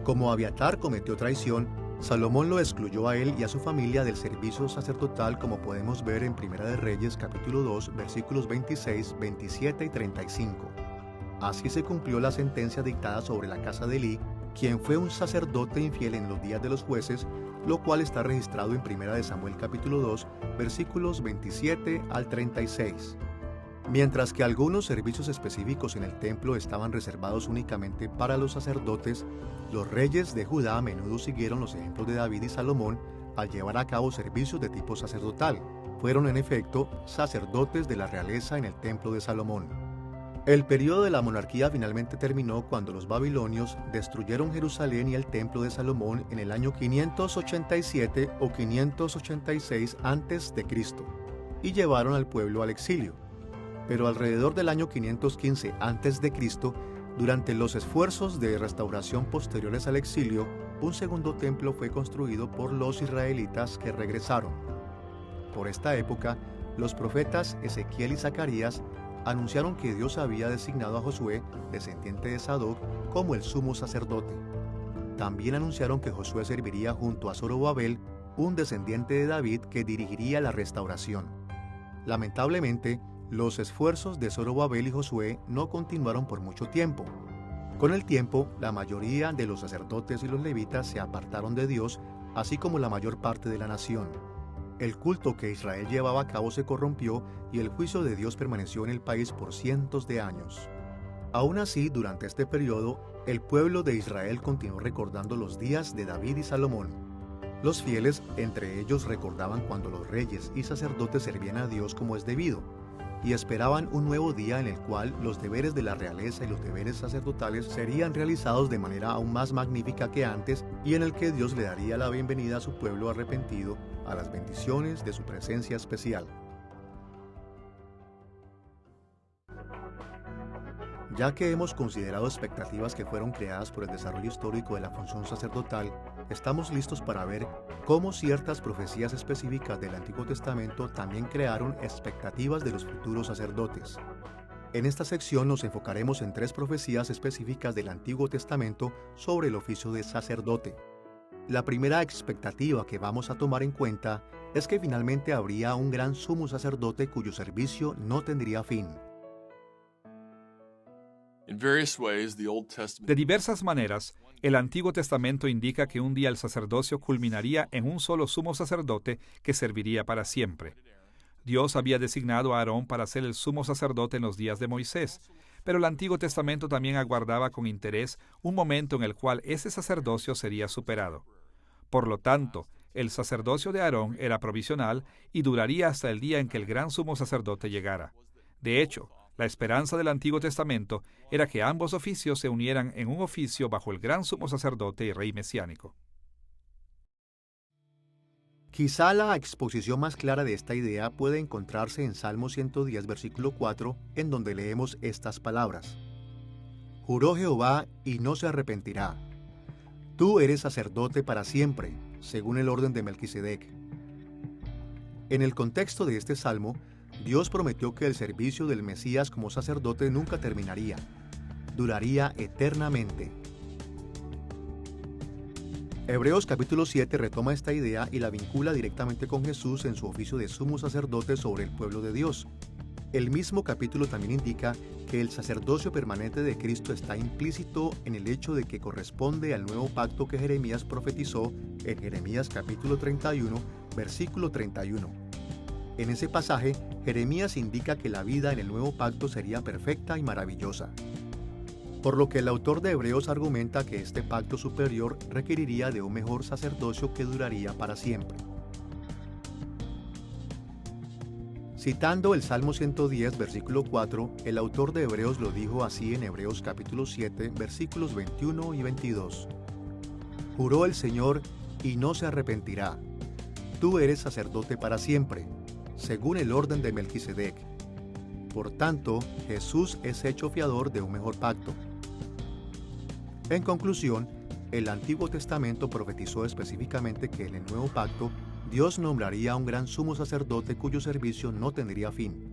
Como Abiatar cometió traición, Salomón lo excluyó a él y a su familia del servicio sacerdotal, como podemos ver en Primera de Reyes capítulo 2 versículos 26, 27 y 35. Así se cumplió la sentencia dictada sobre la casa de Elí, quien fue un sacerdote infiel en los días de los jueces, lo cual está registrado en Primera de Samuel capítulo 2 versículos 27 al 36. Mientras que algunos servicios específicos en el templo estaban reservados únicamente para los sacerdotes, los reyes de Judá a menudo siguieron los ejemplos de David y Salomón al llevar a cabo servicios de tipo sacerdotal. Fueron en efecto sacerdotes de la realeza en el templo de Salomón. El periodo de la monarquía finalmente terminó cuando los babilonios destruyeron Jerusalén y el templo de Salomón en el año 587 o 586 a.C. y llevaron al pueblo al exilio. Pero alrededor del año 515 a.C., durante los esfuerzos de restauración posteriores al exilio, un segundo templo fue construido por los israelitas que regresaron. Por esta época, los profetas Ezequiel y Zacarías anunciaron que Dios había designado a Josué, descendiente de Sadoc, como el sumo sacerdote. También anunciaron que Josué serviría junto a Zorobabel, un descendiente de David que dirigiría la restauración. Lamentablemente, los esfuerzos de Zorobabel y Josué no continuaron por mucho tiempo. Con el tiempo, la mayoría de los sacerdotes y los levitas se apartaron de Dios, así como la mayor parte de la nación. El culto que Israel llevaba a cabo se corrompió y el juicio de Dios permaneció en el país por cientos de años. Aún así, durante este periodo, el pueblo de Israel continuó recordando los días de David y Salomón. Los fieles, entre ellos, recordaban cuando los reyes y sacerdotes servían a Dios como es debido, y esperaban un nuevo día en el cual los deberes de la realeza y los deberes sacerdotales serían realizados de manera aún más magnífica que antes y en el que Dios le daría la bienvenida a su pueblo arrepentido a las bendiciones de su presencia especial. Ya que hemos considerado expectativas que fueron creadas por el desarrollo histórico de la función sacerdotal, estamos listos para ver cómo ciertas profecías específicas del Antiguo Testamento también crearon expectativas de los futuros sacerdotes. En esta sección nos enfocaremos en 3 profecías específicas del Antiguo Testamento sobre el oficio de sacerdote. La primera expectativa que vamos a tomar en cuenta es que finalmente habría un gran sumo sacerdote cuyo servicio no tendría fin.
De diversas maneras, el Antiguo Testamento indica que un día el sacerdocio culminaría en un solo sumo sacerdote que serviría para siempre. Dios había designado a Aarón para ser el sumo sacerdote en los días de Moisés, pero el Antiguo Testamento también aguardaba con interés un momento en el cual ese sacerdocio sería superado. Por lo tanto, el sacerdocio de Aarón era provisional y duraría hasta el día en que el gran sumo sacerdote llegara. De hecho, la esperanza del Antiguo Testamento era que ambos oficios se unieran en un oficio bajo el gran sumo sacerdote y rey mesiánico.
Quizá la exposición más clara de esta idea puede encontrarse en Salmo 110, versículo 4, en donde leemos estas palabras. Juró Jehová y no se arrepentirá. Tú eres sacerdote para siempre, según el orden de Melquisedec. En el contexto de este salmo, Dios prometió que el servicio del Mesías como sacerdote nunca terminaría, duraría eternamente. Hebreos capítulo 7 retoma esta idea y la vincula directamente con Jesús en su oficio de sumo sacerdote sobre el pueblo de Dios. El mismo capítulo también indica que el sacerdocio permanente de Cristo está implícito en el hecho de que corresponde al nuevo pacto que Jeremías profetizó en Jeremías capítulo 31, versículo 31. En ese pasaje, Jeremías indica que la vida en el nuevo pacto sería perfecta y maravillosa. Por lo que el autor de Hebreos argumenta que este pacto superior requeriría de un mejor sacerdocio que duraría para siempre. Citando el Salmo 110, versículo 4, el autor de Hebreos lo dijo así en Hebreos capítulo 7, versículos 21 y 22. Juró el Señor y no se arrepentirá. Tú eres sacerdote para siempre, según el orden de Melquisedec. Por tanto, Jesús es hecho fiador de un mejor pacto. En conclusión, el Antiguo Testamento profetizó específicamente que en el nuevo pacto Dios nombraría a un gran sumo sacerdote cuyo servicio no tendría fin.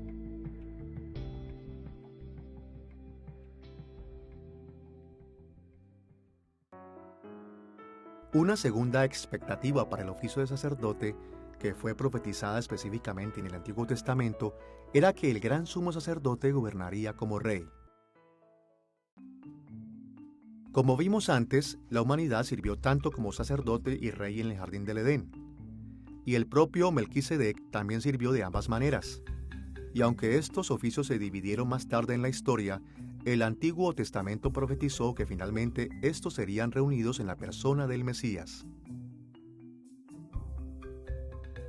Una segunda expectativa para el oficio de sacerdote, que fue profetizada específicamente en el Antiguo Testamento, era que el gran sumo sacerdote gobernaría como rey. Como vimos antes, la humanidad sirvió tanto como sacerdote y rey en el jardín del Edén. Y el propio Melquisedec también sirvió de ambas maneras. Y aunque estos oficios se dividieron más tarde en la historia, el Antiguo Testamento profetizó que finalmente estos serían reunidos en la persona del Mesías.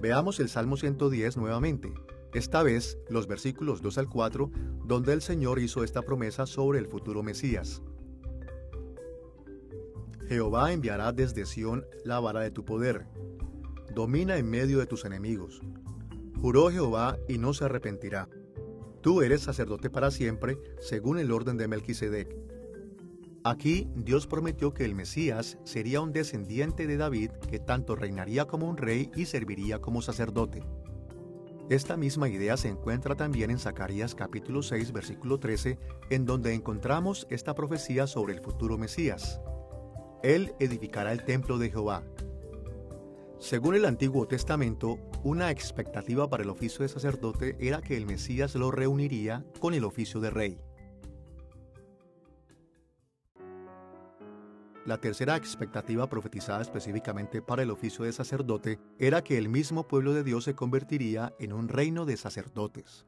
Veamos el Salmo 110 nuevamente, esta vez los versículos 2 al 4, donde el Señor hizo esta promesa sobre el futuro Mesías. Jehová enviará desde Sión la vara de tu poder. Domina en medio de tus enemigos. Juró Jehová y no se arrepentirá. Tú eres sacerdote para siempre, según el orden de Melquisedec. Aquí Dios prometió que el Mesías sería un descendiente de David que tanto reinaría como un rey y serviría como sacerdote. Esta misma idea se encuentra también en Zacarías capítulo 6, versículo 13, en donde encontramos esta profecía sobre el futuro Mesías. Él edificará el templo de Jehová. Según el Antiguo Testamento, una expectativa para el oficio de sacerdote era que el Mesías lo reuniría con el oficio de rey. La tercera expectativa profetizada específicamente para el oficio de sacerdote era que el mismo pueblo de Dios se convertiría en un reino de sacerdotes.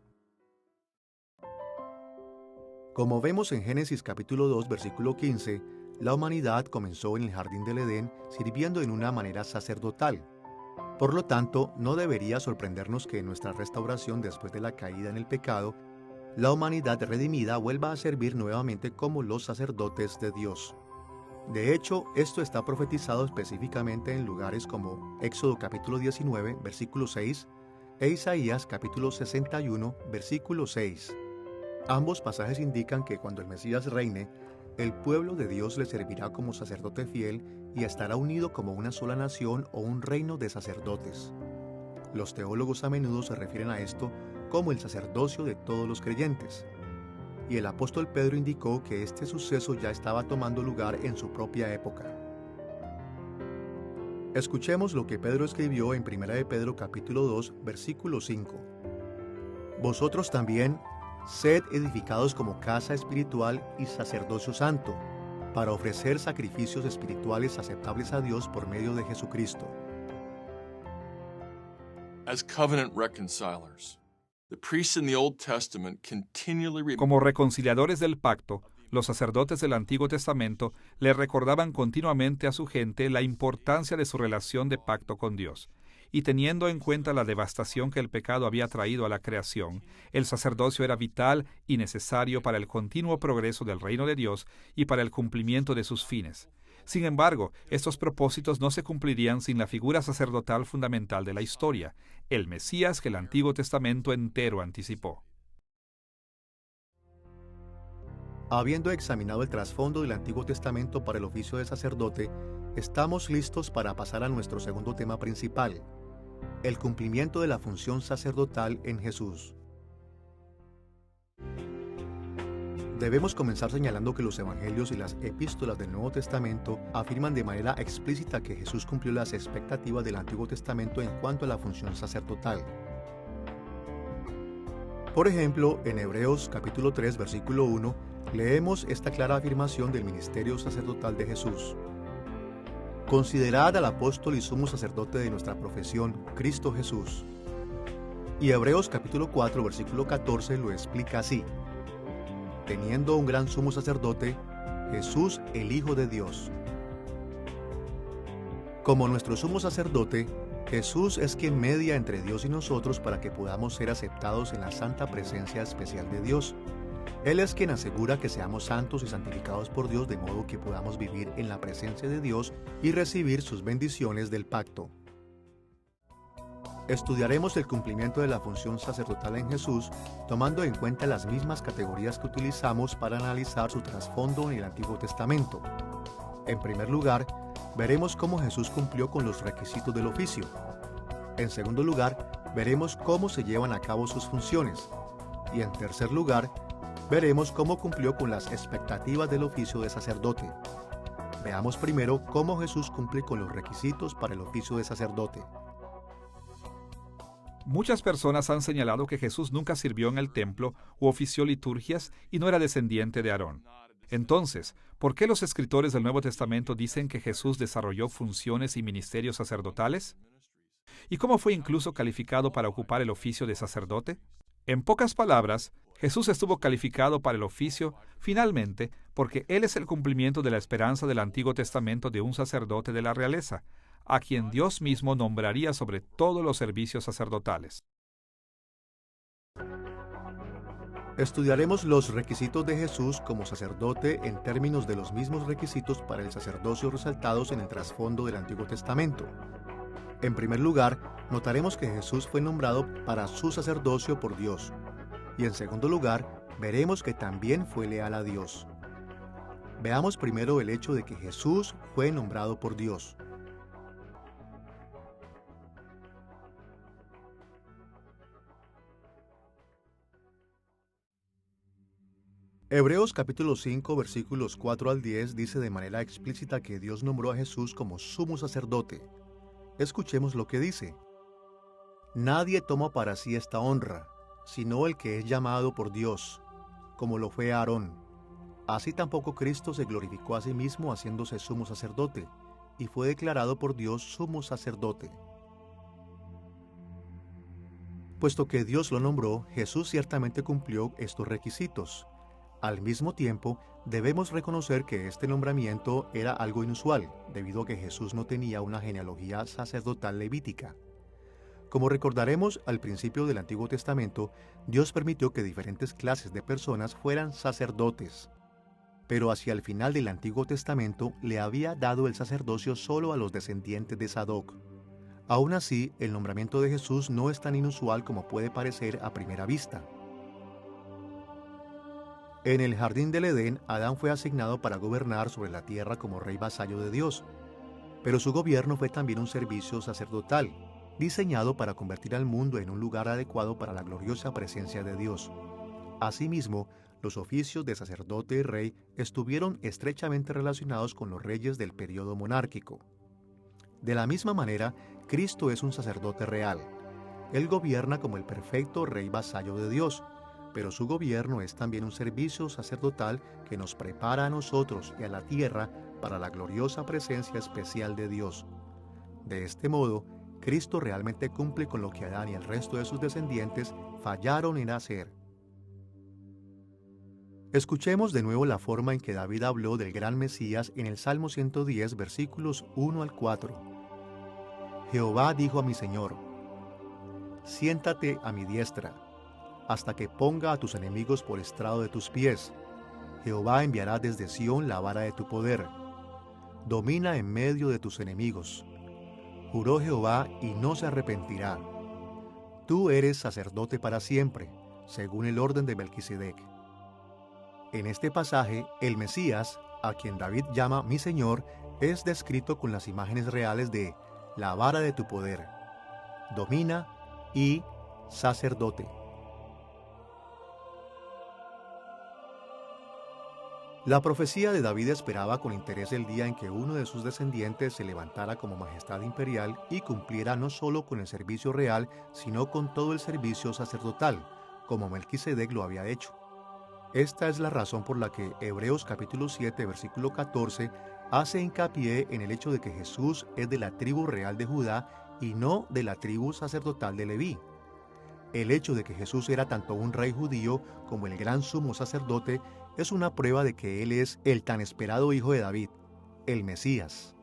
Como vemos en Génesis capítulo 2, versículo 15, la humanidad comenzó en el jardín del Edén sirviendo en una manera sacerdotal. Por lo tanto, no debería sorprendernos que en nuestra restauración después de la caída en el pecado, la humanidad redimida vuelva a servir nuevamente como los sacerdotes de Dios. De hecho, esto está profetizado específicamente en lugares como Éxodo capítulo 19, versículo 6, e Isaías capítulo 61, versículo 6. Ambos pasajes indican que cuando el Mesías reine, el pueblo de Dios le servirá como sacerdote fiel y estará unido como una sola nación o un reino de sacerdotes. Los teólogos a menudo se refieren a esto como el sacerdocio de todos los creyentes. Y el apóstol Pedro indicó que este suceso ya estaba tomando lugar en su propia época. Escuchemos lo que Pedro escribió en 1 de Pedro capítulo 2, versículo 5. Vosotros también sed edificados como casa espiritual y sacerdocio santo, para ofrecer sacrificios espirituales aceptables a Dios por medio de Jesucristo.
As covenant reconcilers, the priests in the Old Testament continually
Como reconciliadores del pacto, los sacerdotes del Antiguo Testamento le recordaban continuamente a su gente la importancia de su relación de pacto con Dios. Y teniendo en cuenta la devastación que el pecado había traído a la creación, el sacerdocio era vital y necesario para el continuo progreso del reino de Dios y para el cumplimiento de sus fines. Sin embargo, estos propósitos no se cumplirían sin la figura sacerdotal fundamental de la historia, el Mesías que el Antiguo Testamento entero anticipó.
Habiendo examinado el trasfondo del Antiguo Testamento para el oficio de sacerdote, estamos listos para pasar a nuestro segundo tema principal: el cumplimiento de la función sacerdotal en Jesús. Debemos comenzar señalando que los evangelios y las epístolas del Nuevo Testamento afirman de manera explícita que Jesús cumplió las expectativas del Antiguo Testamento en cuanto a la función sacerdotal. Por ejemplo, en Hebreos capítulo 3, versículo 1, leemos esta clara afirmación del ministerio sacerdotal de Jesús. Considerad al apóstol y sumo sacerdote de nuestra profesión, Cristo Jesús. Y Hebreos capítulo 4, versículo 14 lo explica así: teniendo un gran sumo sacerdote, Jesús el Hijo de Dios. Como nuestro sumo sacerdote, Jesús es quien media entre Dios y nosotros para que podamos ser aceptados en la santa presencia especial de Dios. Él es quien asegura que seamos santos y santificados por Dios de modo que podamos vivir en la presencia de Dios y recibir sus bendiciones del pacto. Estudiaremos el cumplimiento de la función sacerdotal en Jesús, tomando en cuenta las mismas categorías que utilizamos para analizar su trasfondo en el Antiguo Testamento. En primer lugar, veremos cómo Jesús cumplió con los requisitos del oficio. En segundo lugar, veremos cómo se llevan a cabo sus funciones. Y en tercer lugar, veremos cómo cumplió con las expectativas del oficio de sacerdote. Veamos primero cómo Jesús cumple con los requisitos para el oficio de sacerdote.
Muchas personas han señalado que Jesús nunca sirvió en el templo u ofició liturgias y no era descendiente de Aarón. Entonces, ¿por qué los escritores del Nuevo Testamento dicen que Jesús desarrolló funciones y ministerios sacerdotales? ¿Y cómo fue incluso calificado para ocupar el oficio de sacerdote? En pocas palabras, Jesús estuvo calificado para el oficio finalmente porque Él es el cumplimiento de la esperanza del Antiguo Testamento de un sacerdote de la realeza, a quien Dios mismo nombraría sobre todos los servicios sacerdotales.
Estudiaremos los requisitos de Jesús como sacerdote en términos de los mismos requisitos para el sacerdocio resaltados en el trasfondo del Antiguo Testamento. En primer lugar, notaremos que Jesús fue nombrado para su sacerdocio por Dios. Y en segundo lugar, veremos que también fue leal a Dios. Veamos primero el hecho de que Jesús fue nombrado por Dios. Hebreos capítulo 5 versículos 4 al 10 dice de manera explícita que Dios nombró a Jesús como sumo sacerdote. Escuchemos lo que dice. Nadie toma para sí esta honra, sino el que es llamado por Dios, como lo fue Aarón. Así tampoco Cristo se glorificó a sí mismo haciéndose sumo sacerdote, y fue declarado por Dios sumo sacerdote. Puesto que Dios lo nombró, Jesús ciertamente cumplió estos requisitos. Al mismo tiempo, debemos reconocer que este nombramiento era algo inusual, debido a que Jesús no tenía una genealogía sacerdotal levítica. Como recordaremos al principio del Antiguo Testamento, Dios permitió que diferentes clases de personas fueran sacerdotes. Pero hacia el final del Antiguo Testamento le había dado el sacerdocio solo a los descendientes de Sadoc. Aún así, el nombramiento de Jesús no es tan inusual como puede parecer a primera vista. En el jardín del Edén, Adán fue asignado para gobernar sobre la tierra como rey vasallo de Dios, pero su gobierno fue también un servicio sacerdotal, diseñado para convertir al mundo en un lugar adecuado para la gloriosa presencia de Dios. Asimismo, los oficios de sacerdote y rey estuvieron estrechamente relacionados con los reyes del período monárquico. De la misma manera, Cristo es un sacerdote real. Él gobierna como el perfecto rey vasallo de Dios, pero su gobierno es también un servicio sacerdotal que nos prepara a nosotros y a la tierra para la gloriosa presencia especial de Dios. De este modo, Cristo realmente cumple con lo que Adán y el resto de sus descendientes fallaron en hacer. Escuchemos de nuevo la forma en que David habló del gran Mesías en el Salmo 110, versículos 1 al 4. Jehová dijo a mi Señor: siéntate a mi diestra, hasta que ponga a tus enemigos por estrado de tus pies. Jehová enviará desde Sión la vara de tu poder. Domina en medio de tus enemigos. Juró Jehová y no se arrepentirá. Tú eres sacerdote para siempre, según el orden de Melquisedec. En este pasaje, el Mesías, a quien David llama mi Señor, es descrito con las imágenes reales de la vara de tu poder, domina y sacerdote. La profecía de David esperaba con interés el día en que uno de sus descendientes se levantara como majestad imperial y cumpliera no solo con el servicio real, sino con todo el servicio sacerdotal, como Melquisedec lo había hecho. Esta es la razón por la que Hebreos capítulo 7, versículo 14, hace hincapié en el hecho de que Jesús es de la tribu real de Judá y no de la tribu sacerdotal de Leví. El hecho de que Jesús era tanto un rey judío como el gran sumo sacerdote es una prueba de que Él es el tan esperado Hijo de David, el Mesías.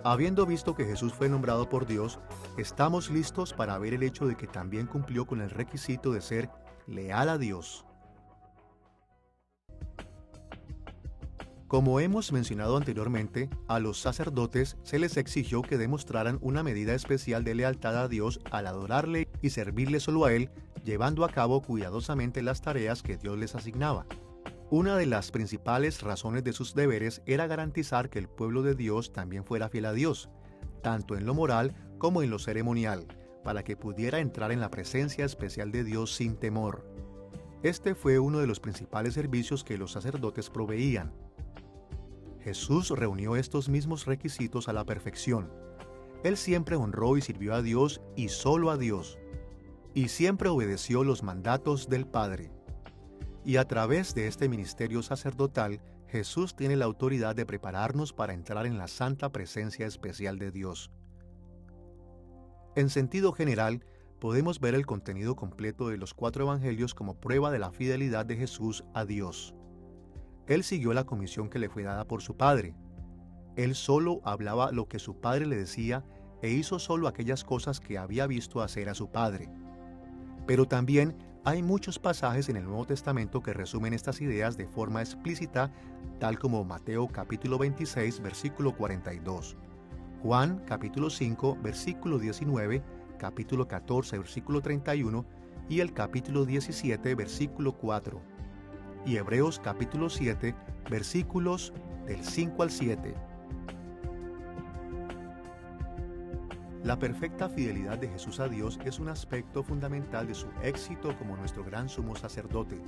Habiendo visto que Jesús fue nombrado por Dios, estamos listos para ver el hecho de que también cumplió con el requisito de ser leal a Dios. Como hemos mencionado anteriormente, a los sacerdotes se les exigió que demostraran una medida especial de lealtad a Dios al adorarle y servirle solo a Él, llevando a cabo cuidadosamente las tareas que Dios les asignaba. Una de las principales razones de sus deberes era garantizar que el pueblo de Dios también fuera fiel a Dios, tanto en lo moral como en lo ceremonial, para que pudiera entrar en la presencia especial de Dios sin temor. Este fue uno de los principales servicios que los sacerdotes proveían. Jesús reunió estos mismos requisitos a la perfección. Él siempre honró y sirvió a Dios y solo a Dios, y siempre obedeció los mandatos del Padre. Y a través de este ministerio sacerdotal, Jesús tiene la autoridad de prepararnos para entrar en la santa presencia especial de Dios. En sentido general, podemos ver el contenido completo de los 4 evangelios como prueba de la fidelidad de Jesús a Dios. Él siguió la comisión que le fue dada por su Padre. Él solo hablaba lo que su Padre le decía e hizo solo aquellas cosas que había visto hacer a su Padre. Pero también hay muchos pasajes en el Nuevo Testamento que resumen estas ideas de forma explícita, tal como Mateo capítulo 26, versículo 42, Juan capítulo 5, versículo 19, capítulo 14, versículo 31 y el capítulo 17, versículo 4. Y Hebreos capítulo 7, versículos del 5 al 7. La perfecta fidelidad de Jesús a Dios es un aspecto fundamental de su éxito como nuestro gran sumo sacerdote.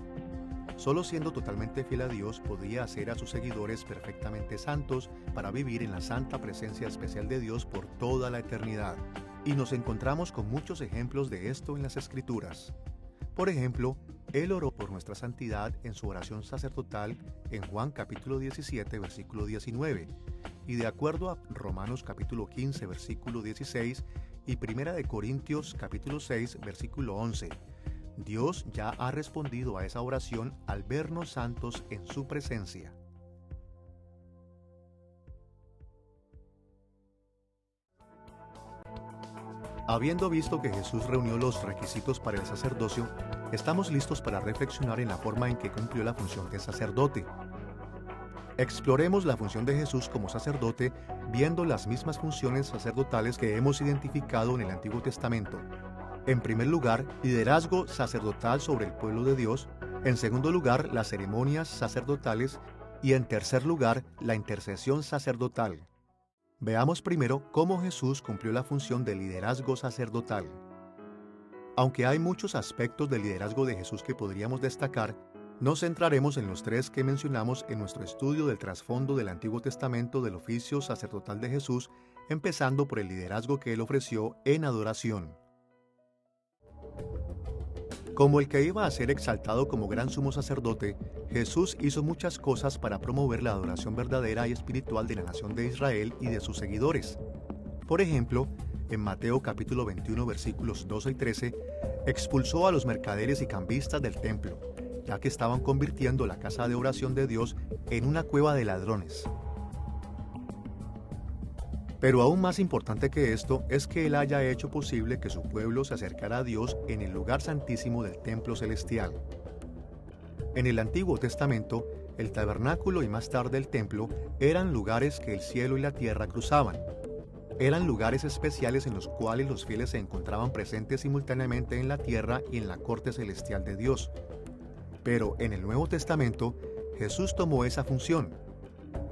Solo siendo totalmente fiel a Dios podría hacer a sus seguidores perfectamente santos para vivir en la santa presencia especial de Dios por toda la eternidad. Y nos encontramos con muchos ejemplos de esto en las Escrituras. Por ejemplo, Él oró por nuestra santidad en su oración sacerdotal en Juan capítulo 17, versículo 19, y de acuerdo a Romanos capítulo 15, versículo 16, y 1 de Corintios capítulo 6, versículo 11, Dios ya ha respondido a esa oración al vernos santos en su presencia. Habiendo visto que Jesús reunió los requisitos para el sacerdocio, estamos listos para reflexionar en la forma en que cumplió la función de sacerdote. Exploremos la función de Jesús como sacerdote viendo las mismas funciones sacerdotales que hemos identificado en el Antiguo Testamento. En primer lugar, liderazgo sacerdotal sobre el pueblo de Dios. En segundo lugar, las ceremonias sacerdotales. Y en tercer lugar, la intercesión sacerdotal. Veamos primero cómo Jesús cumplió la función de liderazgo sacerdotal. Aunque hay muchos aspectos del liderazgo de Jesús que podríamos destacar, nos centraremos en los 3 que mencionamos en nuestro estudio del trasfondo del Antiguo Testamento del oficio sacerdotal de Jesús, empezando por el liderazgo que él ofreció en adoración. Como el que iba a ser exaltado como gran sumo sacerdote, Jesús hizo muchas cosas para promover la adoración verdadera y espiritual de la nación de Israel y de sus seguidores. Por ejemplo, en Mateo capítulo 21 versículos 12 y 13, expulsó a los mercaderes y cambistas del templo, ya que estaban convirtiendo la casa de oración de Dios en una cueva de ladrones. Pero aún más importante que esto es que Él haya hecho posible que su pueblo se acercara a Dios en el lugar santísimo del templo celestial. En el Antiguo Testamento, el tabernáculo y más tarde el templo eran lugares que el cielo y la tierra cruzaban. Eran lugares especiales en los cuales los fieles se encontraban presentes simultáneamente en la tierra y en la corte celestial de Dios. Pero en el Nuevo Testamento, Jesús tomó esa función.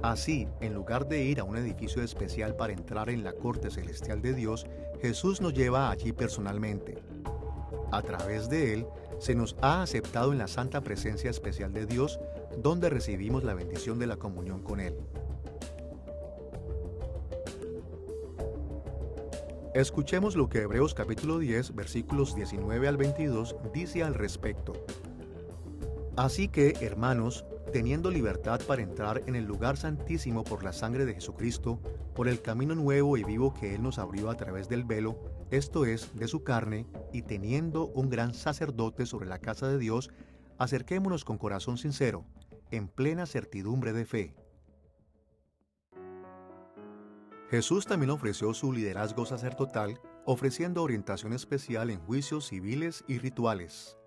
Así, en lugar de ir a un edificio especial para entrar en la corte celestial de Dios, Jesús nos lleva allí personalmente. A través de Él, se nos ha aceptado en la santa presencia especial de Dios, donde recibimos la bendición de la comunión con Él. Escuchemos lo que Hebreos capítulo 10, versículos 19 al 22 dice al respecto. Así que, hermanos, teniendo libertad para entrar en el lugar santísimo por la sangre de Jesucristo, por el camino nuevo y vivo que Él nos abrió a través del velo, esto es, de su carne, y teniendo un gran sacerdote sobre la casa de Dios, acerquémonos con corazón sincero, en plena certidumbre de fe. Jesús también ofreció su liderazgo sacerdotal, ofreciendo orientación especial en juicios civiles y rituales.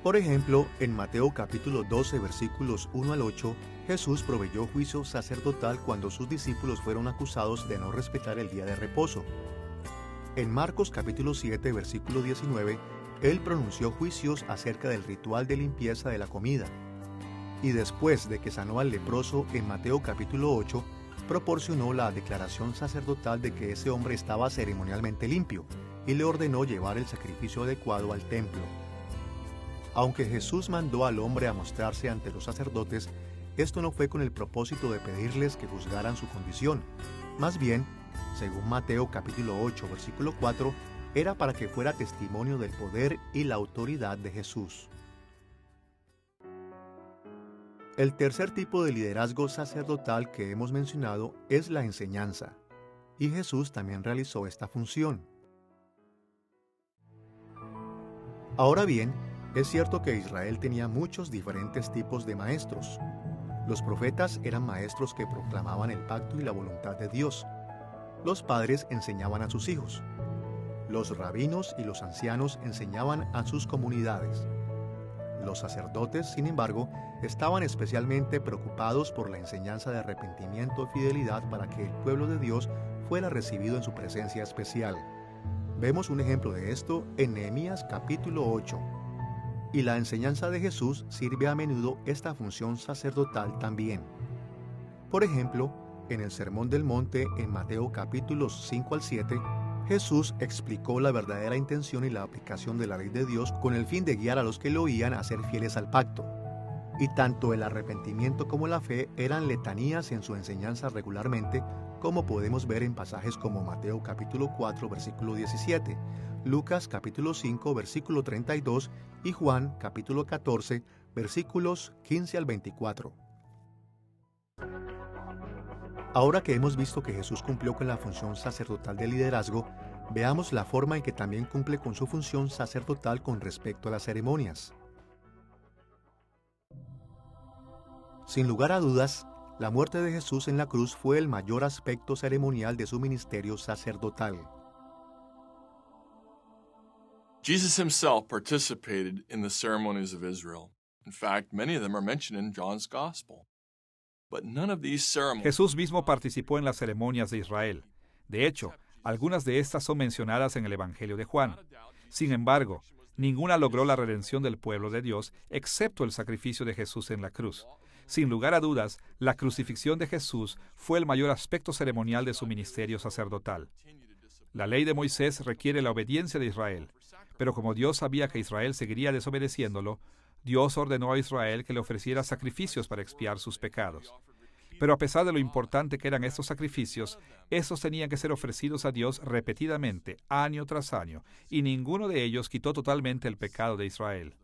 Por ejemplo, en Mateo capítulo 12, versículos 1 al 8, Jesús proveyó juicio sacerdotal cuando sus discípulos fueron acusados de no respetar el día de reposo. En Marcos capítulo 7, versículo 19, Él pronunció juicios acerca del ritual de limpieza de la comida. Y después de que sanó al leproso en Mateo capítulo 8, proporcionó la declaración sacerdotal de que ese hombre estaba ceremonialmente limpio y le ordenó llevar el sacrificio adecuado al templo. Aunque Jesús mandó al hombre a mostrarse ante los sacerdotes, esto no fue con el propósito de pedirles que juzgaran su condición. Más bien, según Mateo capítulo 8, versículo 4, era para que fuera testimonio del poder y la autoridad de Jesús. El tercer tipo de liderazgo sacerdotal que hemos mencionado es la enseñanza, y Jesús también realizó esta función. Ahora bien, es cierto que Israel tenía muchos diferentes tipos de maestros. Los profetas eran maestros que proclamaban el pacto y la voluntad de Dios. Los padres enseñaban a sus hijos. Los rabinos y los ancianos enseñaban a sus comunidades. Los sacerdotes, sin embargo, estaban especialmente preocupados por la enseñanza de arrepentimiento y fidelidad para que el pueblo de Dios fuera recibido en su presencia especial. Vemos un ejemplo de esto en Nehemías capítulo 8. Y la enseñanza de Jesús sirve a menudo esta función sacerdotal también. Por ejemplo, en el Sermón del Monte en Mateo capítulos 5 al 7, Jesús explicó la verdadera intención y la aplicación de la ley de Dios con el fin de guiar a los que lo oían a ser fieles al pacto. Y tanto el arrepentimiento como la fe eran letanías en su enseñanza regularmente, como podemos ver en pasajes como Mateo capítulo 4, versículo 17, Lucas capítulo 5, versículo 32 y Juan capítulo 14, versículos 15 al 24. Ahora que hemos visto que Jesús cumplió con la función sacerdotal de liderazgo, veamos la forma en que también cumple con su función sacerdotal con respecto a las ceremonias. Sin lugar a dudas, la muerte de Jesús en la cruz fue el mayor aspecto ceremonial de su ministerio sacerdotal.
Jesus himself participated in the ceremonies of Israel. In fact, many of them are mentioned in John's Gospel. But none of these ceremonies...
Jesús mismo participó en las ceremonias de Israel. De hecho, algunas de estas son mencionadas en el Evangelio de Juan. Sin embargo, ninguna logró la redención del pueblo de Dios, excepto el sacrificio de Jesús en la cruz. Sin lugar a dudas, la crucifixión de Jesús fue el mayor aspecto ceremonial de su ministerio sacerdotal. La ley de Moisés requiere la obediencia de Israel, pero como Dios sabía que Israel seguiría desobedeciéndolo, Dios ordenó a Israel que le ofreciera sacrificios para expiar sus pecados. Pero a pesar de lo importante que eran estos sacrificios, estos tenían que ser ofrecidos a Dios repetidamente, año tras año, y ninguno de ellos quitó totalmente el pecado de Israel.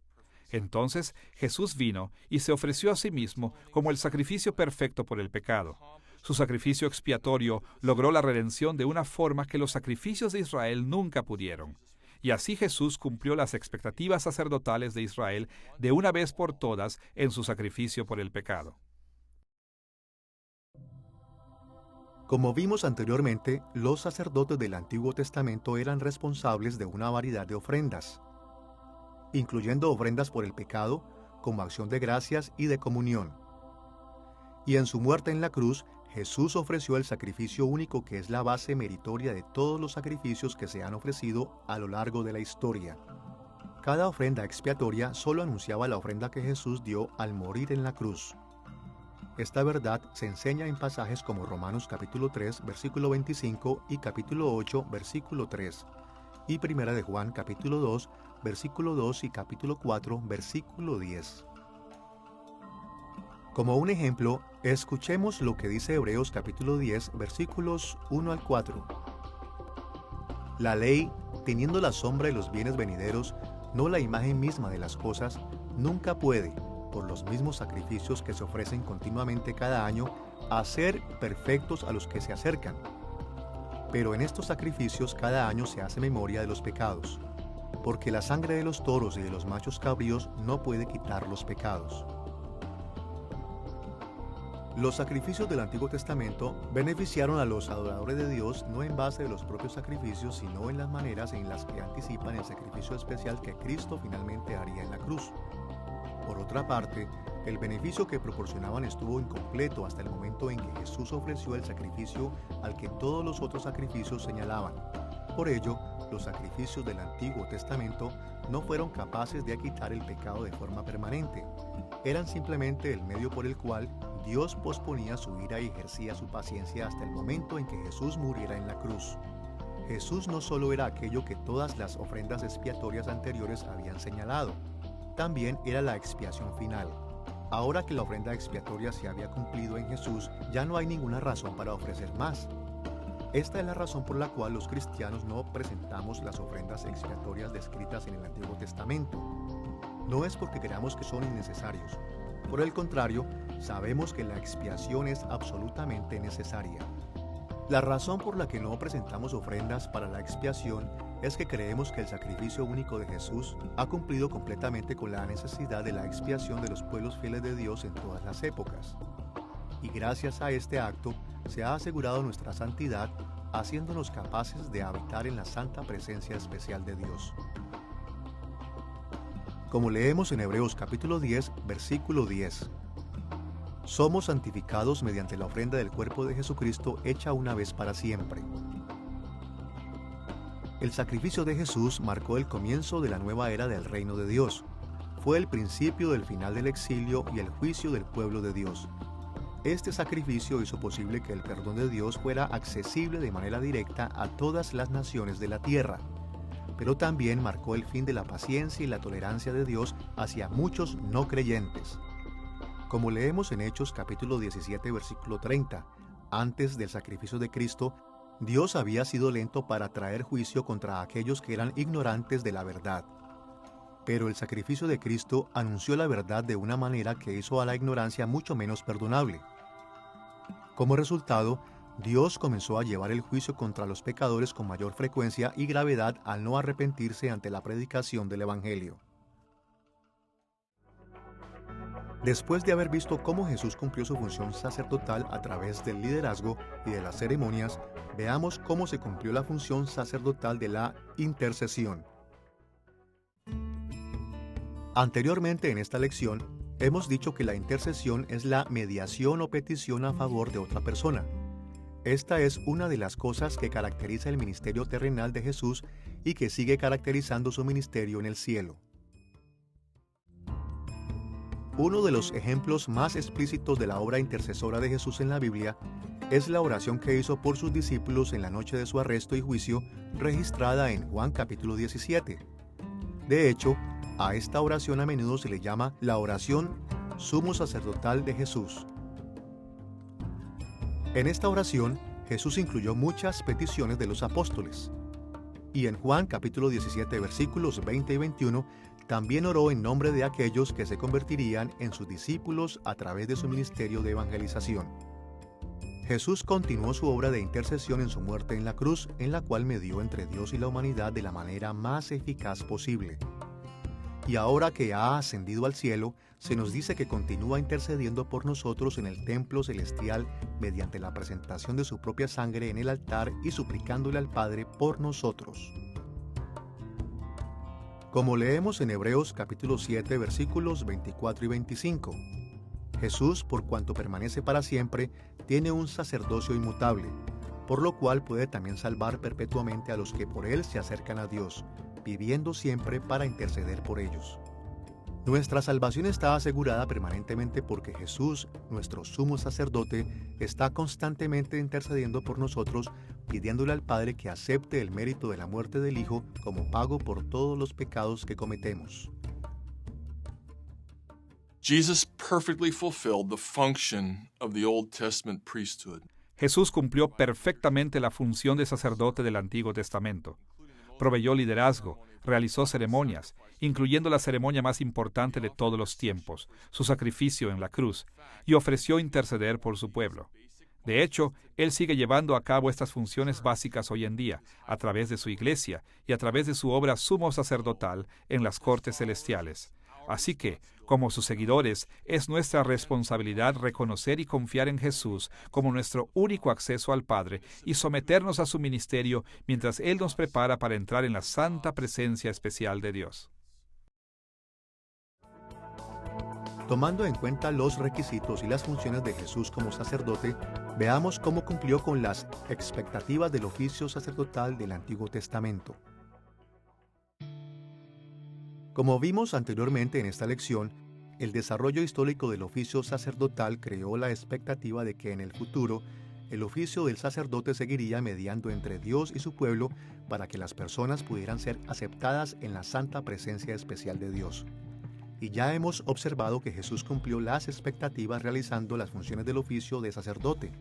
Entonces Jesús vino y se ofreció a sí mismo como el sacrificio perfecto por el pecado. Su sacrificio expiatorio logró la redención de una forma que los sacrificios de Israel nunca pudieron. Y así Jesús cumplió las expectativas sacerdotales de Israel de una vez por todas en su sacrificio por el pecado.
Como vimos anteriormente, los sacerdotes del Antiguo Testamento eran responsables de una variedad de ofrendas, incluyendo ofrendas por el pecado, como acción de gracias y de comunión. Y en su muerte en la cruz, Jesús ofreció el sacrificio único que es la base meritoria de todos los sacrificios que se han ofrecido a lo largo de la historia. Cada ofrenda expiatoria solo anunciaba la ofrenda que Jesús dio al morir en la cruz. Esta verdad se enseña en pasajes como Romanos capítulo 3, versículo 25 y capítulo 8, versículo 3, y Primera de Juan capítulo 2, versículo 2 y capítulo 4, versículo 10. Como un ejemplo, escuchemos lo que dice Hebreos capítulo 10, versículos 1 al 4. La ley, teniendo la sombra de los bienes venideros, no la imagen misma de las cosas, nunca puede, por los mismos sacrificios que se ofrecen continuamente cada año, hacer perfectos a los que se acercan. Pero en estos sacrificios cada año se hace memoria de los pecados, porque la sangre de los toros y de los machos cabríos no puede quitar los pecados. Los sacrificios del Antiguo Testamento beneficiaron a los adoradores de Dios no en base de los propios sacrificios, sino en las maneras en las que anticipan el sacrificio especial que Cristo finalmente haría en la cruz. Por otra parte, el beneficio que proporcionaban estuvo incompleto hasta el momento en que Jesús ofreció el sacrificio al que todos los otros sacrificios señalaban. Por ello, los sacrificios del Antiguo Testamento no fueron capaces de quitar el pecado de forma permanente. Eran simplemente el medio por el cual Dios posponía su ira y ejercía su paciencia hasta el momento en que Jesús muriera en la cruz. Jesús no solo era aquello que todas las ofrendas expiatorias anteriores habían señalado, también era la expiación final. Ahora que la ofrenda expiatoria se había cumplido en Jesús, ya no hay ninguna razón para ofrecer más. Esta es la razón por la cual los cristianos no presentamos las ofrendas expiatorias descritas en el Antiguo Testamento. No es porque creamos que son innecesarios. Por el contrario, sabemos que la expiación es absolutamente necesaria. La razón por la que no presentamos ofrendas para la expiación es que creemos que el sacrificio único de Jesús ha cumplido completamente con la necesidad de la expiación de los pueblos fieles de Dios en todas las épocas. Y gracias a este acto se ha asegurado nuestra santidad, haciéndonos capaces de habitar en la santa presencia especial de Dios. Como leemos en Hebreos capítulo 10, versículo 10. Somos santificados mediante la ofrenda del cuerpo de Jesucristo hecha una vez para siempre. El sacrificio de Jesús marcó el comienzo de la nueva era del reino de Dios. Fue el principio del final del exilio y el juicio del pueblo de Dios. Este sacrificio hizo posible que el perdón de Dios fuera accesible de manera directa a todas las naciones de la tierra, pero también marcó el fin de la paciencia y la tolerancia de Dios hacia muchos no creyentes. Como leemos en Hechos capítulo 17, versículo 30, antes del sacrificio de Cristo, Dios había sido lento para traer juicio contra aquellos que eran ignorantes de la verdad. Pero el sacrificio de Cristo anunció la verdad de una manera que hizo a la ignorancia mucho menos perdonable. Como resultado, Dios comenzó a llevar el juicio contra los pecadores con mayor frecuencia y gravedad al no arrepentirse ante la predicación del Evangelio. Después de haber visto cómo Jesús cumplió su función sacerdotal a través del liderazgo y de las ceremonias, veamos cómo se cumplió la función sacerdotal de la intercesión. Anteriormente en esta lección, hemos dicho que la intercesión es la mediación o petición a favor de otra persona. Esta es una de las cosas que caracteriza el ministerio terrenal de Jesús y que sigue caracterizando su ministerio en el cielo. Uno de los ejemplos más explícitos de la obra intercesora de Jesús en la Biblia es la oración que hizo por sus discípulos en la noche de su arresto y juicio, registrada en Juan capítulo 17. De hecho, a esta oración a menudo se le llama la oración sumo sacerdotal de Jesús. En esta oración, Jesús incluyó muchas peticiones de los apóstoles. Y en Juan capítulo 17 versículos 20 y 21, también oró en nombre de aquellos que se convertirían en sus discípulos a través de su ministerio de evangelización. Jesús continuó su obra de intercesión en su muerte en la cruz, en la cual medió entre Dios y la humanidad de la manera más eficaz posible. Y ahora que ha ascendido al cielo, se nos dice que continúa intercediendo por nosotros en el templo celestial mediante la presentación de su propia sangre en el altar y suplicándole al Padre por nosotros. Como leemos en Hebreos capítulo 7 versículos 24 y 25, Jesús, por cuanto permanece para siempre, tiene un sacerdocio inmutable, por lo cual puede también salvar perpetuamente a los que por él se acercan a Dios, viviendo siempre para interceder por ellos. Nuestra salvación está asegurada permanentemente porque Jesús, nuestro sumo sacerdote, está constantemente intercediendo por nosotros, pidiéndole al Padre que acepte el mérito de la muerte del Hijo como pago por todos los pecados que cometemos.
Jesus perfectly fulfilled the function of the Old Testament priesthood.
Jesús cumplió perfectamente la función de sacerdote del Antiguo Testamento. Proveyó liderazgo, realizó ceremonias, incluyendo la ceremonia más importante de todos los tiempos, su sacrificio en la cruz, y ofreció interceder por su pueblo. De hecho, Él sigue llevando a cabo estas funciones básicas hoy en día, a través de su iglesia y a través de su obra sumo sacerdotal en las cortes celestiales. Así que, como sus seguidores, es nuestra responsabilidad reconocer y confiar en Jesús como nuestro único acceso al Padre y someternos a su ministerio mientras Él nos prepara para entrar en la santa presencia especial de Dios.
Tomando en cuenta los requisitos y las funciones de Jesús como sacerdote, veamos cómo cumplió con las expectativas del oficio sacerdotal del Antiguo Testamento. Como vimos anteriormente en esta lección, el desarrollo histórico del oficio sacerdotal creó la expectativa de que en el futuro el oficio del sacerdote seguiría mediando entre Dios y su pueblo para que las personas pudieran ser aceptadas en la santa presencia especial de Dios. Y ya hemos observado que Jesús cumplió las expectativas realizando las funciones del oficio de sacerdote.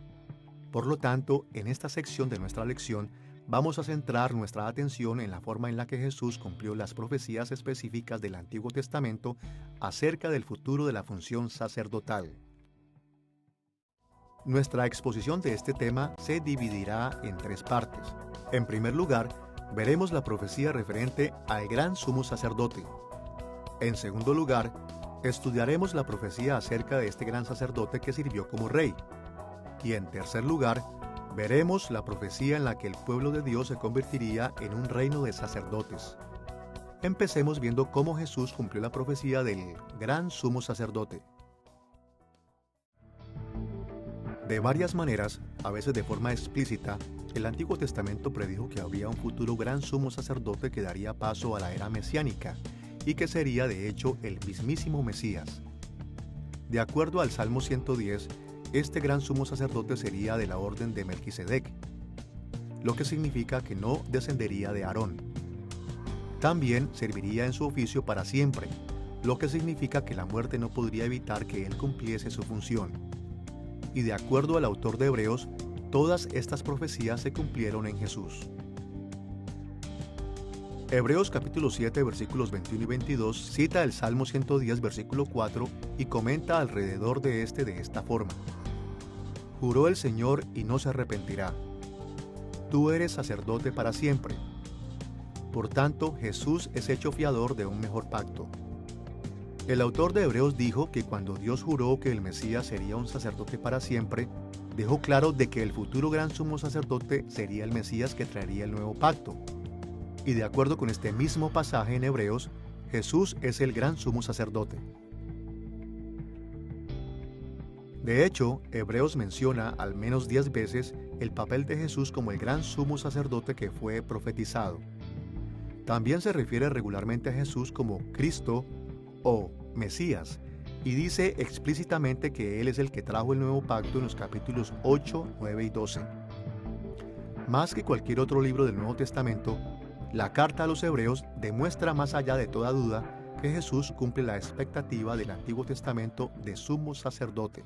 Por lo tanto, en esta sección de nuestra lección, vamos a centrar nuestra atención en la forma en la que Jesús cumplió las profecías específicas del Antiguo Testamento acerca del futuro de la función sacerdotal. Nuestra exposición de este tema se dividirá en 3 partes. En primer lugar, veremos la profecía referente al gran sumo sacerdote. En segundo lugar, estudiaremos la profecía acerca de este gran sacerdote que sirvió como rey. Y en tercer lugar, veremos la profecía en la que el pueblo de Dios se convertiría en un reino de sacerdotes. Empecemos viendo cómo Jesús cumplió la profecía del gran sumo sacerdote. De varias maneras, a veces de forma explícita, el Antiguo Testamento predijo que habría un futuro gran sumo sacerdote que daría paso a la era mesiánica y que sería de hecho el mismísimo Mesías. De acuerdo al Salmo 110, este gran sumo sacerdote sería de la orden de Melquisedec, lo que significa que no descendería de Aarón. También serviría en su oficio para siempre, lo que significa que la muerte no podría evitar que él cumpliese su función. Y de acuerdo al autor de Hebreos, todas estas profecías se cumplieron en Jesús. Hebreos capítulo 7 versículos 21 y 22 cita el Salmo 110 versículo 4 y comenta alrededor de este de esta forma: Juró el Señor y no se arrepentirá. Tú eres sacerdote para siempre. Por tanto, Jesús es hecho fiador de un mejor pacto. El autor de Hebreos dijo que cuando Dios juró que el Mesías sería un sacerdote para siempre, dejó claro de que el futuro gran sumo sacerdote sería el Mesías que traería el nuevo pacto. Y de acuerdo con este mismo pasaje en Hebreos, Jesús es el gran sumo sacerdote. De hecho, Hebreos menciona al menos 10 veces el papel de Jesús como el gran sumo sacerdote que fue profetizado. También se refiere regularmente a Jesús como Cristo o Mesías, y dice explícitamente que Él es el que trajo el nuevo pacto en los capítulos 8, 9 y 12. Más que cualquier otro libro del Nuevo Testamento, la carta a los Hebreos demuestra más allá de toda duda que Jesús cumple la expectativa del Antiguo Testamento de sumo sacerdote.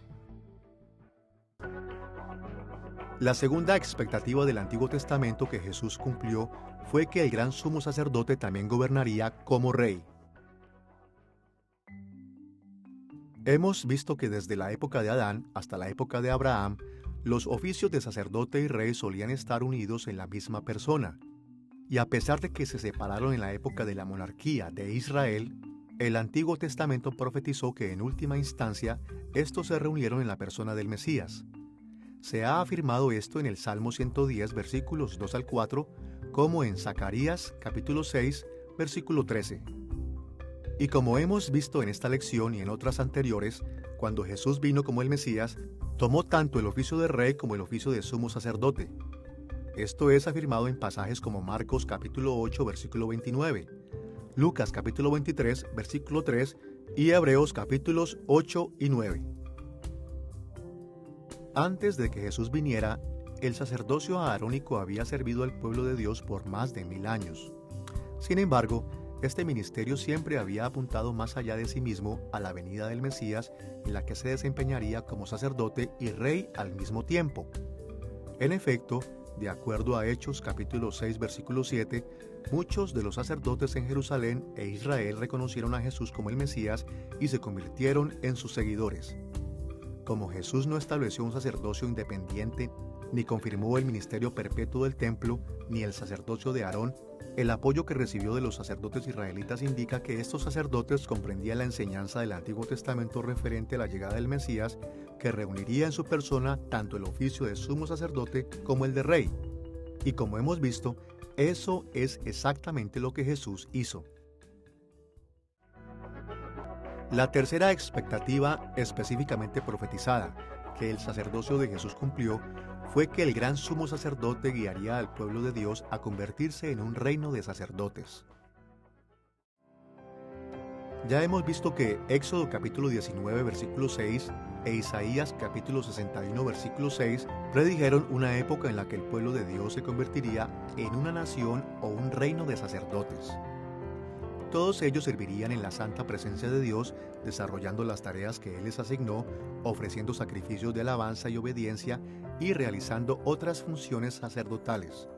La segunda expectativa del Antiguo Testamento que Jesús cumplió fue que el gran sumo sacerdote también gobernaría como rey. Hemos visto que desde la época de Adán hasta la época de Abraham, los oficios de sacerdote y rey solían estar unidos en la misma persona. Y a pesar de que se separaron en la época de la monarquía de Israel, el Antiguo Testamento profetizó que en última instancia estos se reunieron en la persona del Mesías. Se ha afirmado esto en el Salmo 110, versículos 2 al 4, como en Zacarías, capítulo 6, versículo 13. Y como hemos visto en esta lección y en otras anteriores, cuando Jesús vino como el Mesías, tomó tanto el oficio de rey como el oficio de sumo sacerdote. Esto es afirmado en pasajes como Marcos capítulo 8, versículo 29, Lucas capítulo 23, versículo 3 y Hebreos capítulos 8 y 9. Antes de que Jesús viniera, el sacerdocio aarónico había servido al pueblo de Dios por más de 1000 años. Sin embargo, este ministerio siempre había apuntado más allá de sí mismo a la venida del Mesías, en la que se desempeñaría como sacerdote y rey al mismo tiempo. En efecto, de acuerdo a Hechos capítulo 6 versículo 7, muchos de los sacerdotes en Jerusalén e Israel reconocieron a Jesús como el Mesías y se convirtieron en sus seguidores. Como Jesús no estableció un sacerdocio independiente ni confirmó el ministerio perpetuo del templo, ni el sacerdocio de Aarón. El apoyo que recibió de los sacerdotes israelitas indica que estos sacerdotes comprendían la enseñanza del Antiguo Testamento referente a la llegada del Mesías, que reuniría en su persona tanto el oficio de sumo sacerdote como el de rey. Y como hemos visto, eso es exactamente lo que Jesús hizo. La tercera expectativa específicamente profetizada, que el sacerdocio de Jesús cumplió, fue que el gran sumo sacerdote guiaría al pueblo de Dios a convertirse en un reino de sacerdotes. Ya hemos visto que Éxodo capítulo 19 versículo 6 e Isaías capítulo 61 versículo 6 predijeron una época en la que el pueblo de Dios se convertiría en una nación o un reino de sacerdotes. Todos ellos servirían en la santa presencia de Dios, desarrollando las tareas que Él les asignó, ofreciendo sacrificios de alabanza y obediencia y realizando otras funciones sacerdotales.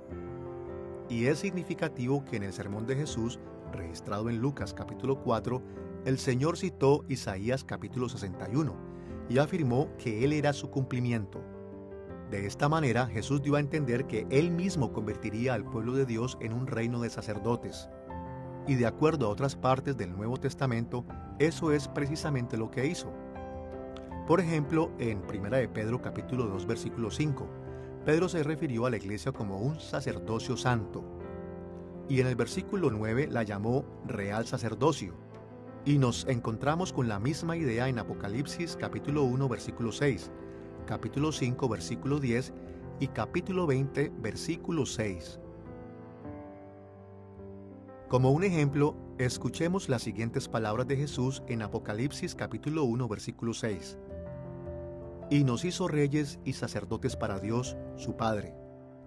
Y es significativo que en el sermón de Jesús, registrado en Lucas capítulo 4, el Señor citó Isaías capítulo 61 y afirmó que Él era su cumplimiento. De esta manera, Jesús dio a entender que Él mismo convertiría al pueblo de Dios en un reino de sacerdotes. Y de acuerdo a otras partes del Nuevo Testamento, eso es precisamente lo que hizo. Por ejemplo, en 1 de Pedro capítulo 2 versículo 5, Pedro se refirió a la iglesia como un sacerdocio santo. Y en el versículo 9 la llamó real sacerdocio. Y nos encontramos con la misma idea en Apocalipsis capítulo 1 versículo 6, capítulo 5 versículo 10 y capítulo 20 versículo 6. Como un ejemplo, escuchemos las siguientes palabras de Jesús en Apocalipsis capítulo 1 versículo 6. Y nos hizo reyes y sacerdotes para Dios, su Padre.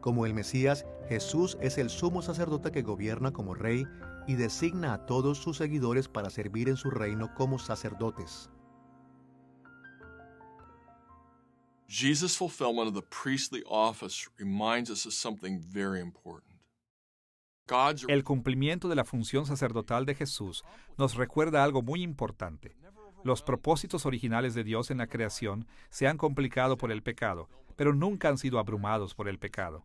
Como el Mesías, Jesús es el sumo sacerdote que gobierna como rey y designa a todos sus seguidores para servir en su reino como sacerdotes.
Jesus' fulfillment of the priestly office reminds us of something very important.
El cumplimiento de la función sacerdotal de Jesús nos recuerda algo muy importante. Los propósitos originales de Dios en la creación se han complicado por el pecado, pero nunca han sido abrumados por el pecado.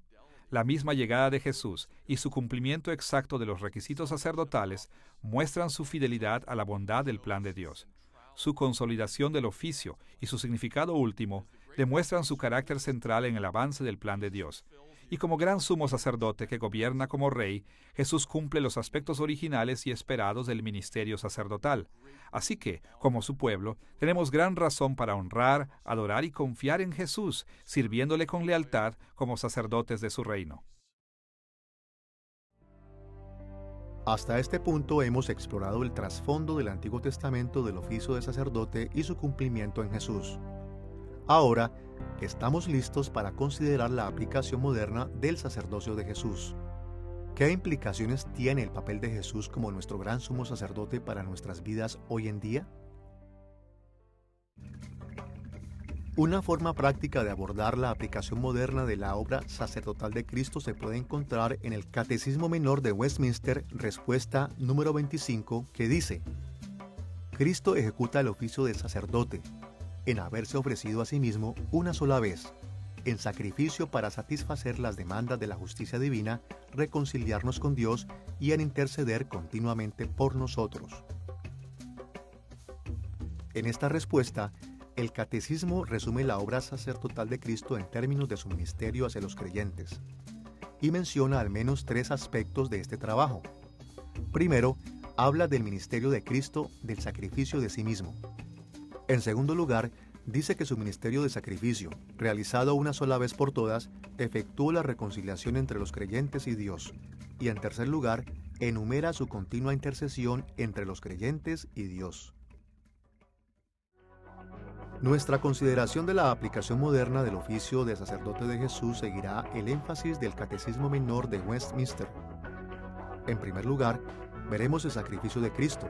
La misma llegada de Jesús y su cumplimiento exacto de los requisitos sacerdotales muestran su fidelidad a la bondad del plan de Dios. Su consolidación del oficio y su significado último demuestran su carácter central en el avance del plan de Dios. Y como gran sumo sacerdote que gobierna como rey, Jesús cumple los aspectos originales y esperados del ministerio sacerdotal. Así que, como su pueblo, tenemos gran razón para honrar, adorar y confiar en Jesús, sirviéndole con lealtad como sacerdotes de su reino.
Hasta este punto hemos explorado el trasfondo del Antiguo Testamento del oficio de sacerdote y su cumplimiento en Jesús. Ahora, estamos listos para considerar la aplicación moderna del sacerdocio de Jesús. ¿Qué implicaciones tiene el papel de Jesús como nuestro gran sumo sacerdote para nuestras vidas hoy en día? Una forma práctica de abordar la aplicación moderna de la obra sacerdotal de Cristo se puede encontrar en el Catecismo Menor de Westminster, respuesta número 25, que dice: Cristo ejecuta el oficio de sacerdote, en haberse ofrecido a sí mismo una sola vez, en sacrificio para satisfacer las demandas de la justicia divina, reconciliarnos con Dios y en interceder continuamente por nosotros. En esta respuesta, el Catecismo resume la obra sacerdotal de Cristo en términos de su ministerio hacia los creyentes, y menciona al menos 3 aspectos de este trabajo. Primero, habla del ministerio de Cristo del sacrificio de sí mismo. En segundo lugar, dice que su ministerio de sacrificio, realizado una sola vez por todas, efectuó la reconciliación entre los creyentes y Dios. Y en tercer lugar, enumera su continua intercesión entre los creyentes y Dios. Nuestra consideración de la aplicación moderna del oficio de sacerdote de Jesús seguirá el énfasis del Catecismo Menor de Westminster. En primer lugar, veremos el sacrificio de Cristo.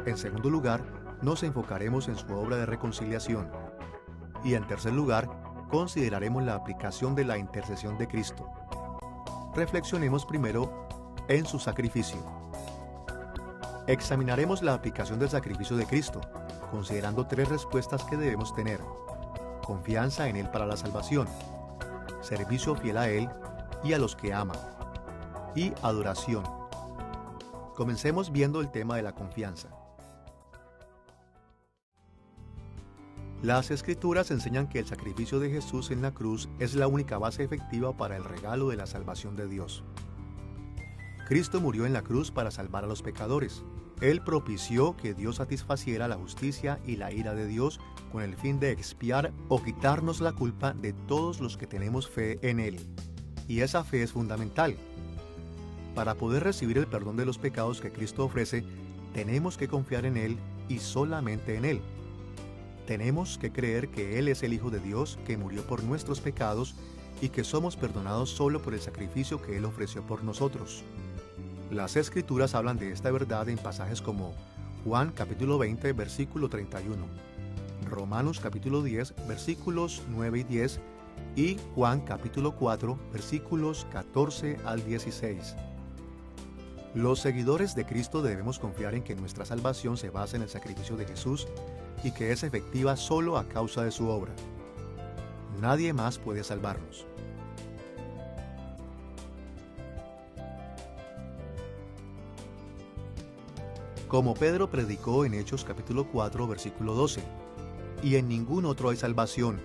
En segundo lugar, nos enfocaremos en su obra de reconciliación. Y en tercer lugar, consideraremos la aplicación de la intercesión de Cristo. Reflexionemos primero en su sacrificio. Examinaremos la aplicación del sacrificio de Cristo, considerando 3 respuestas que debemos tener: confianza en Él para la salvación, servicio fiel a Él y a los que ama. Y adoración. Comencemos viendo el tema de la confianza. Las Escrituras enseñan que el sacrificio de Jesús en la cruz es la única base efectiva para el regalo de la salvación de Dios. Cristo murió en la cruz para salvar a los pecadores. Él propició que Dios satisfaciera la justicia y la ira de Dios con el fin de expiar o quitarnos la culpa de todos los que tenemos fe en Él. Y esa fe es fundamental. Para poder recibir el perdón de los pecados que Cristo ofrece, tenemos que confiar en Él y solamente en Él. Tenemos que creer que Él es el Hijo de Dios que murió por nuestros pecados y que somos perdonados solo por el sacrificio que Él ofreció por nosotros. Las Escrituras hablan de esta verdad en pasajes como Juan capítulo 20, versículo 31, Romanos capítulo 10, versículos 9 y 10 y Juan capítulo 4, versículos 14 al 16. Los seguidores de Cristo debemos confiar en que nuestra salvación se basa en el sacrificio de Jesús y que es efectiva solo a causa de su obra. Nadie más puede salvarnos. Como Pedro predicó en Hechos capítulo 4, versículo 12, y en ningún otro hay salvación,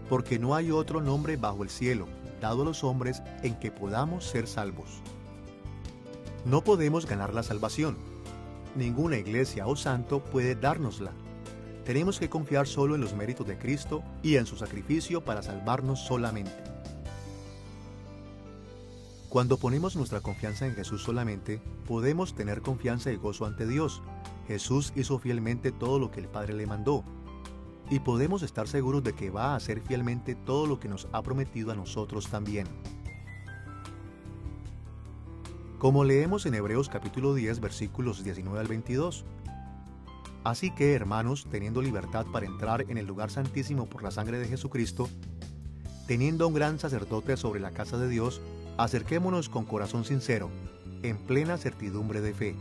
porque no hay otro nombre bajo el cielo, dado a los hombres, en que podamos ser salvos. No podemos ganar la salvación. Ninguna iglesia o santo puede dárnosla. Tenemos que confiar solo en los méritos de Cristo y en su sacrificio para salvarnos solamente. Cuando ponemos nuestra confianza en Jesús solamente, podemos tener confianza y gozo ante Dios. Jesús hizo fielmente todo lo que el Padre le mandó. Y podemos estar seguros de que va a hacer fielmente todo lo que nos ha prometido a nosotros también. Como leemos en Hebreos capítulo 10, versículos 19 al 22. Así que, hermanos, teniendo libertad para entrar en el lugar santísimo por la sangre de Jesucristo, teniendo un gran sacerdote sobre la casa de Dios, acerquémonos con corazón sincero, en plena certidumbre de fe.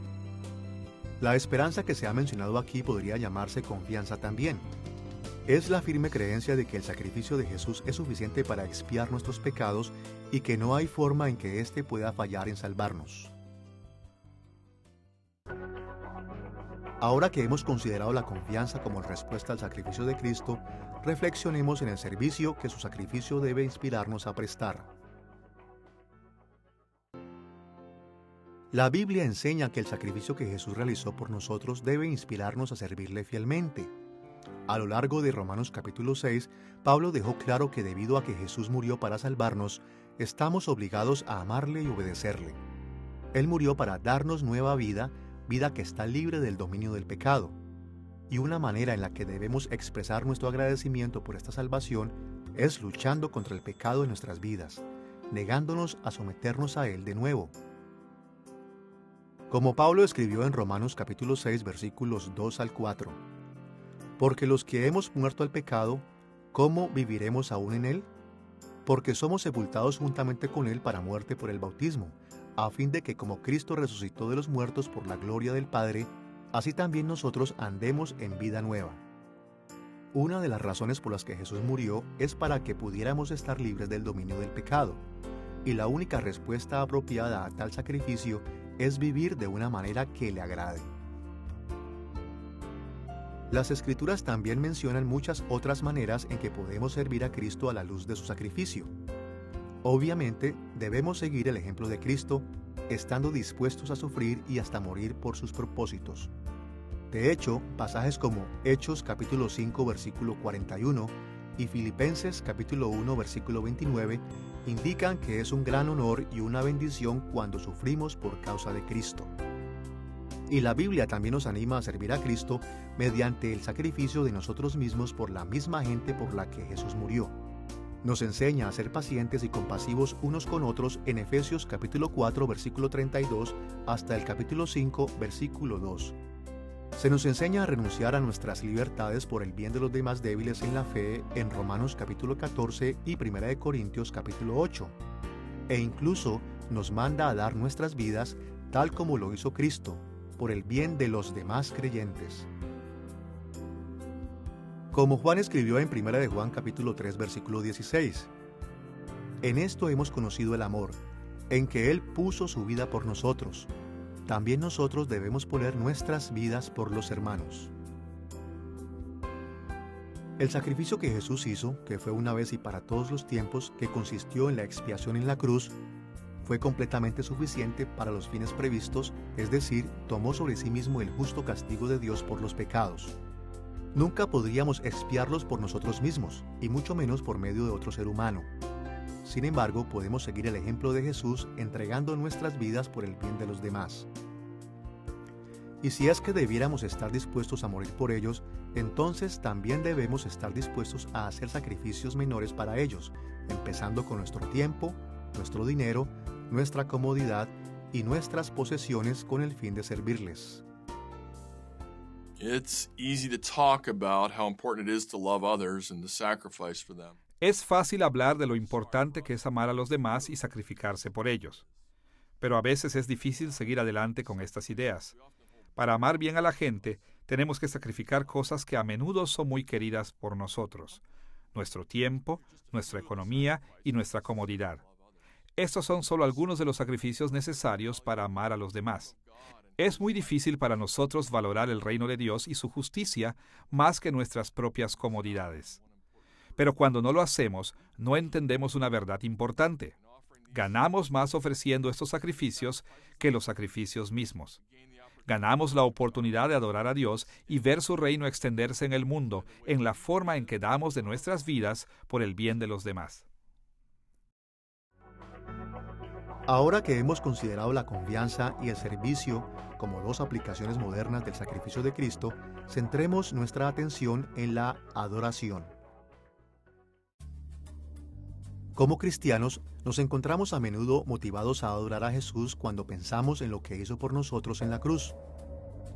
La esperanza que se ha mencionado aquí podría llamarse confianza también. Es la firme creencia de que el sacrificio de Jesús es suficiente para expiar nuestros pecados y que no hay forma en que éste pueda fallar en salvarnos. Ahora que hemos considerado la confianza como respuesta al sacrificio de Cristo, reflexionemos en el servicio que su sacrificio debe inspirarnos a prestar. La Biblia enseña que el sacrificio que Jesús realizó por nosotros debe inspirarnos a servirle fielmente. A lo largo de Romanos capítulo 6, Pablo dejó claro que debido a que Jesús murió para salvarnos, estamos obligados a amarle y obedecerle. Él murió para darnos nueva vida, vida que está libre del dominio del pecado. Y una manera en la que debemos expresar nuestro agradecimiento por esta salvación es luchando contra el pecado en nuestras vidas, negándonos a someternos a él de nuevo. Como Pablo escribió en Romanos capítulo 6, versículos 2 al 4, porque los que hemos muerto al pecado, ¿cómo viviremos aún en él? Porque somos sepultados juntamente con él para muerte por el bautismo, a fin de que como Cristo resucitó de los muertos por la gloria del Padre, así también nosotros andemos en vida nueva. Una de las razones por las que Jesús murió es para que pudiéramos estar libres del dominio del pecado, y la única respuesta apropiada a tal sacrificio es vivir de una manera que le agrade. Las Escrituras también mencionan muchas otras maneras en que podemos servir a Cristo a la luz de su sacrificio. Obviamente, debemos seguir el ejemplo de Cristo, estando dispuestos a sufrir y hasta morir por sus propósitos. De hecho, pasajes como Hechos capítulo 5 versículo 41 y Filipenses capítulo 1 versículo 29 indican que es un gran honor y una bendición cuando sufrimos por causa de Cristo. Y la Biblia también nos anima a servir a Cristo mediante el sacrificio de nosotros mismos por la misma gente por la que Jesús murió. Nos enseña a ser pacientes y compasivos unos con otros en Efesios capítulo 4 versículo 32 hasta el capítulo 5 versículo 2. Se nos enseña a renunciar a nuestras libertades por el bien de los demás débiles en la fe en Romanos capítulo 14 y 1 Corintios capítulo 8. E incluso nos manda a dar nuestras vidas tal como lo hizo Cristo, por el bien de los demás creyentes. Como Juan escribió en 1 de Juan capítulo 3 versículo 16, En esto hemos conocido el amor, en que Él puso su vida por nosotros. También nosotros debemos poner nuestras vidas por los hermanos. El sacrificio que Jesús hizo, que fue una vez y para todos los tiempos, que consistió en la expiación en la cruz, fue completamente suficiente para los fines previstos, es decir, tomó sobre sí mismo el justo castigo de Dios por los pecados. Nunca podríamos expiarlos por nosotros mismos, y mucho menos por medio de otro ser humano. Sin embargo, podemos seguir el ejemplo de Jesús entregando nuestras vidas por el bien de los demás. Y si es que debiéramos estar dispuestos a morir por ellos, entonces también debemos estar dispuestos a hacer sacrificios menores para ellos, empezando con nuestro tiempo, nuestro dinero, nuestra comodidad y nuestras posesiones con el fin de servirles.
It's easy to talk about how important it is to love others and to sacrifice for them.
Es fácil hablar de lo importante que es amar a los demás y sacrificarse por ellos. Pero a veces es difícil seguir adelante con estas ideas. Para amar bien a la gente, tenemos que sacrificar cosas que a menudo son muy queridas por nosotros: nuestro tiempo, nuestra economía y nuestra comodidad. Estos son solo algunos de los sacrificios necesarios para amar a los demás. Es muy difícil para nosotros valorar el reino de Dios y su justicia más que nuestras propias comodidades. Pero cuando no lo hacemos, no entendemos una verdad importante. Ganamos más ofreciendo estos sacrificios que los sacrificios mismos. Ganamos la oportunidad de adorar a Dios y ver su reino extenderse en el mundo en la forma en que damos de nuestras vidas por el bien de los demás.
Ahora que hemos considerado la confianza y el servicio como dos aplicaciones modernas del sacrificio de Cristo, centremos nuestra atención en la adoración. Como cristianos, nos encontramos a menudo motivados a adorar a Jesús cuando pensamos en lo que hizo por nosotros en la cruz.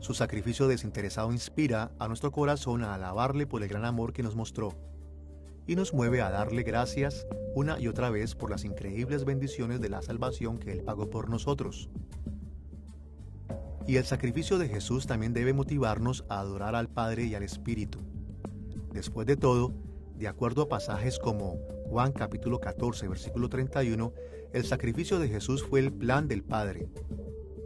Su sacrificio desinteresado inspira a nuestro corazón a alabarle por el gran amor que nos mostró, y nos mueve a darle gracias una y otra vez por las increíbles bendiciones de la salvación que Él pagó por nosotros. Y el sacrificio de Jesús también debe motivarnos a adorar al Padre y al Espíritu. Después de todo, de acuerdo a pasajes como Juan capítulo 14, versículo 31, el sacrificio de Jesús fue el plan del Padre.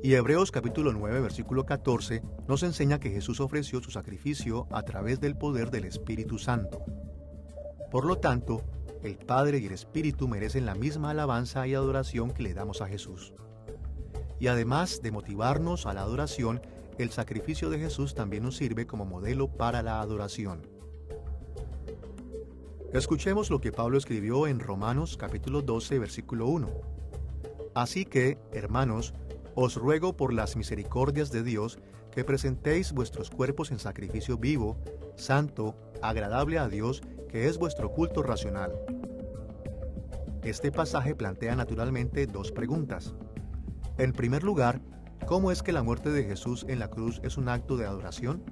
Y Hebreos capítulo 9, versículo 14, nos enseña que Jesús ofreció su sacrificio a través del poder del Espíritu Santo. Por lo tanto, el Padre y el Espíritu merecen la misma alabanza y adoración que le damos a Jesús. Y además de motivarnos a la adoración, el sacrificio de Jesús también nos sirve como modelo para la adoración. Escuchemos lo que Pablo escribió en Romanos capítulo 12, versículo 1. Así que, hermanos, os ruego por las misericordias de Dios que presentéis vuestros cuerpos en sacrificio vivo, santo, agradable a Dios, que es vuestro culto racional. Este pasaje plantea naturalmente dos preguntas. En primer lugar, ¿cómo es que la muerte de Jesús en la cruz es un acto de adoración?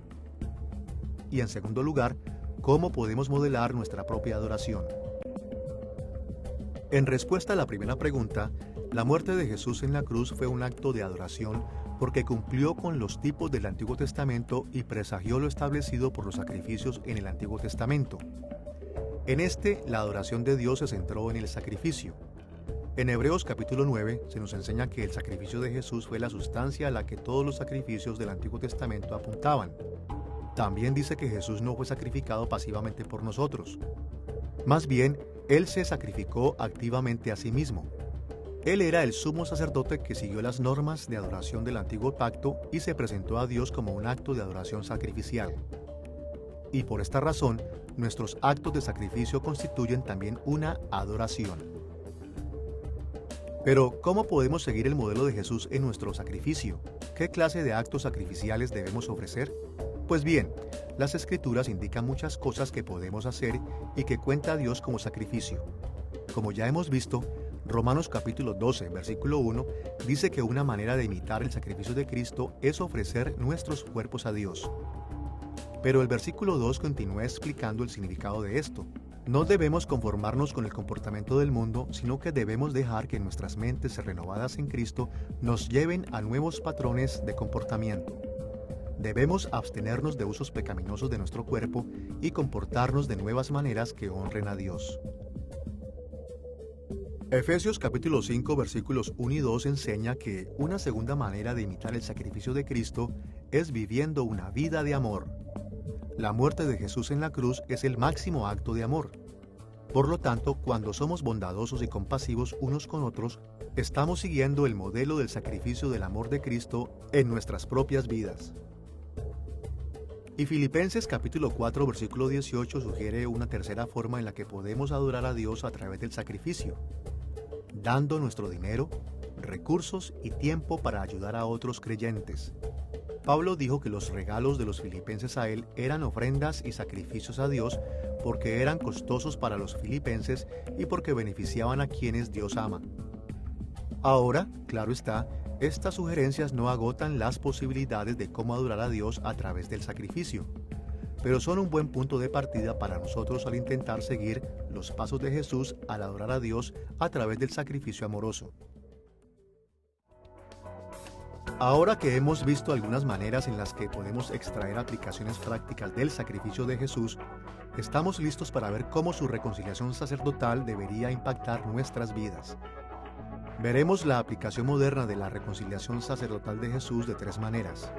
Y en segundo lugar, ¿cómo podemos modelar nuestra propia adoración? En respuesta a la primera pregunta, la muerte de Jesús en la cruz fue un acto de adoración porque cumplió con los tipos del Antiguo Testamento y presagió lo establecido por los sacrificios en el Antiguo Testamento. En la adoración de Dios se centró en el sacrificio. En Hebreos capítulo 9 se nos enseña que el sacrificio de Jesús fue la sustancia a la que todos los sacrificios del Antiguo Testamento apuntaban. También dice que Jesús no fue sacrificado pasivamente por nosotros. Más bien, Él se sacrificó activamente a sí mismo. Él era el sumo sacerdote que siguió las normas de adoración del antiguo pacto y se presentó a Dios como un acto de adoración sacrificial. Y por esta razón, nuestros actos de sacrificio constituyen también una adoración. Pero, ¿cómo podemos seguir el modelo de Jesús en nuestro sacrificio? ¿Qué clase de actos sacrificiales debemos ofrecer? Pues bien, las Escrituras indican muchas cosas que podemos hacer y que cuenta Dios como sacrificio. Como ya hemos visto, Romanos capítulo 12, versículo 1, dice que una manera de imitar el sacrificio de Cristo es ofrecer nuestros cuerpos a Dios. Pero el versículo 2 continúa explicando el significado de esto. No debemos conformarnos con el comportamiento del mundo, sino que debemos dejar que nuestras mentes renovadas en Cristo nos lleven a nuevos patrones de comportamiento. Debemos abstenernos de usos pecaminosos de nuestro cuerpo y comportarnos de nuevas maneras que honren a Dios. Efesios capítulo 5 versículos 1 y 2 enseña que una segunda manera de imitar el sacrificio de Cristo es viviendo una vida de amor. La muerte de Jesús en la cruz es el máximo acto de amor. Por lo tanto, cuando somos bondadosos y compasivos unos con otros, estamos siguiendo el modelo del sacrificio del amor de Cristo en nuestras propias vidas. Y Filipenses capítulo 4 versículo 18 sugiere una tercera forma en la que podemos adorar a Dios a través del sacrificio, dando nuestro dinero, recursos y tiempo para ayudar a otros creyentes. Pablo dijo que los regalos de los filipenses a él eran ofrendas y sacrificios a Dios porque eran costosos para los filipenses y porque beneficiaban a quienes Dios ama. Ahora, claro está, estas sugerencias no agotan las posibilidades de cómo adorar a Dios a través del sacrificio, pero son un buen punto de partida para nosotros al intentar seguir los pasos de Jesús al adorar a Dios a través del sacrificio amoroso. Ahora que hemos visto algunas maneras en las que podemos extraer aplicaciones prácticas del sacrificio de Jesús, estamos listos para ver cómo su reconciliación sacerdotal debería impactar nuestras vidas. Veremos la aplicación moderna de la reconciliación sacerdotal de Jesús de tres maneras.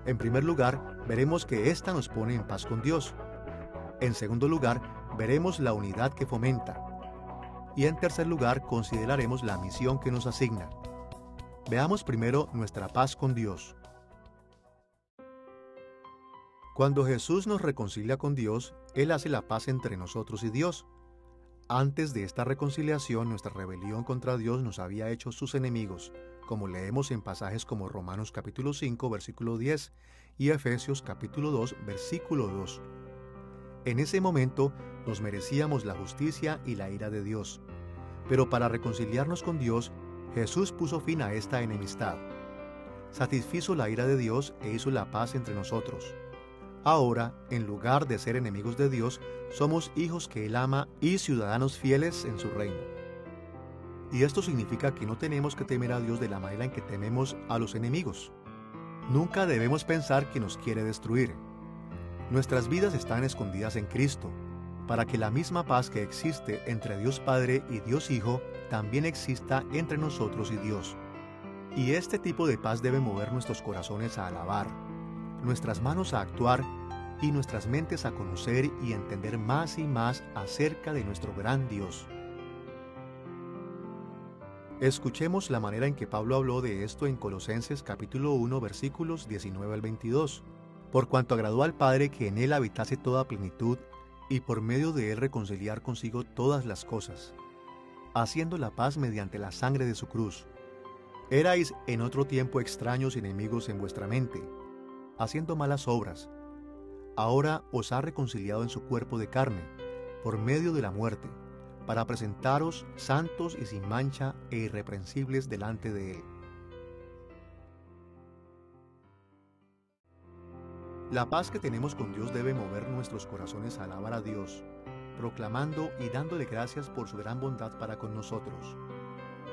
En primer lugar, veremos que ésta nos pone en paz con Dios. En segundo lugar, veremos la unidad que fomenta. Y en tercer lugar, consideraremos la misión que nos asigna. Veamos primero nuestra paz con Dios. Cuando Jesús nos reconcilia con Dios, Él hace la paz entre nosotros y Dios. Antes de esta reconciliación, nuestra rebelión contra Dios nos había hecho sus enemigos, como leemos en pasajes como Romanos capítulo 5, versículo 10 y Efesios capítulo 2, versículo 2. En ese momento nos merecíamos la justicia y la ira de Dios. Pero para reconciliarnos con Dios, Jesús puso fin a esta enemistad. Satisfizo la ira de Dios e hizo la paz entre nosotros. Ahora, en lugar de ser enemigos de Dios, somos hijos que Él ama y ciudadanos fieles en su reino. Y esto significa que no tenemos que temer a Dios de la manera en que tememos a los enemigos. Nunca debemos pensar que nos quiere destruir. Nuestras vidas están escondidas en Cristo, para que la misma paz que existe entre Dios Padre y Dios Hijo también exista entre nosotros y Dios. Y este tipo de paz debe mover nuestros corazones a alabar, nuestras manos a actuar y nuestras mentes a conocer y entender más y más acerca de nuestro gran Dios. Escuchemos la manera en que Pablo habló de esto en Colosenses capítulo 1 versículos 19 al 22. Por cuanto agradó al Padre que en él habitase toda plenitud y por medio de él reconciliar consigo todas las cosas, haciendo la paz mediante la sangre de su cruz. Erais en otro tiempo extraños y enemigos en vuestra mente, haciendo malas obras. Ahora os ha reconciliado en su cuerpo de carne, por medio de la muerte, para presentaros santos y sin mancha e irreprensibles delante de él. La paz que tenemos con Dios debe mover nuestros corazones a alabar a Dios, proclamando y dándole gracias por su gran bondad para con nosotros.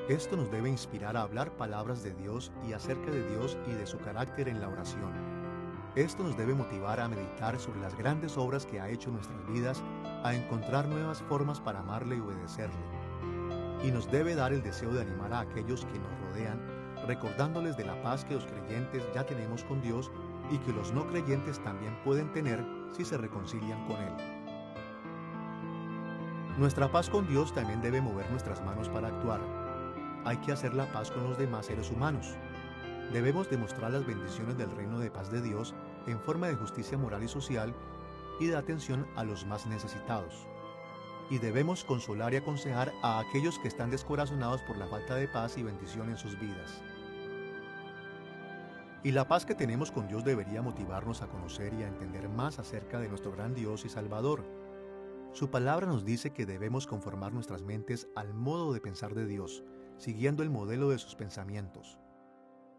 Esto nos debe inspirar a hablar palabras de Dios y acerca de Dios y de su carácter en la oración. Esto nos debe motivar a meditar sobre las grandes obras que ha hecho en nuestras vidas, a encontrar nuevas formas para amarle y obedecerle. Y nos debe dar el deseo de animar a aquellos que nos rodean, recordándoles de la paz que los creyentes ya tenemos con Dios y que los no creyentes también pueden tener si se reconcilian con Él. Nuestra paz con Dios también debe mover nuestras manos para actuar. Hay que hacer la paz con los demás seres humanos. Debemos demostrar las bendiciones del reino de paz de Dios en forma de justicia moral y social y de atención a los más necesitados. Y debemos consolar y aconsejar a aquellos que están descorazonados por la falta de paz y bendición en sus vidas. Y la paz que tenemos con Dios debería motivarnos a conocer y a entender más acerca de nuestro gran Dios y Salvador. Su palabra nos dice que debemos conformar nuestras mentes al modo de pensar de Dios, siguiendo el modelo de sus pensamientos,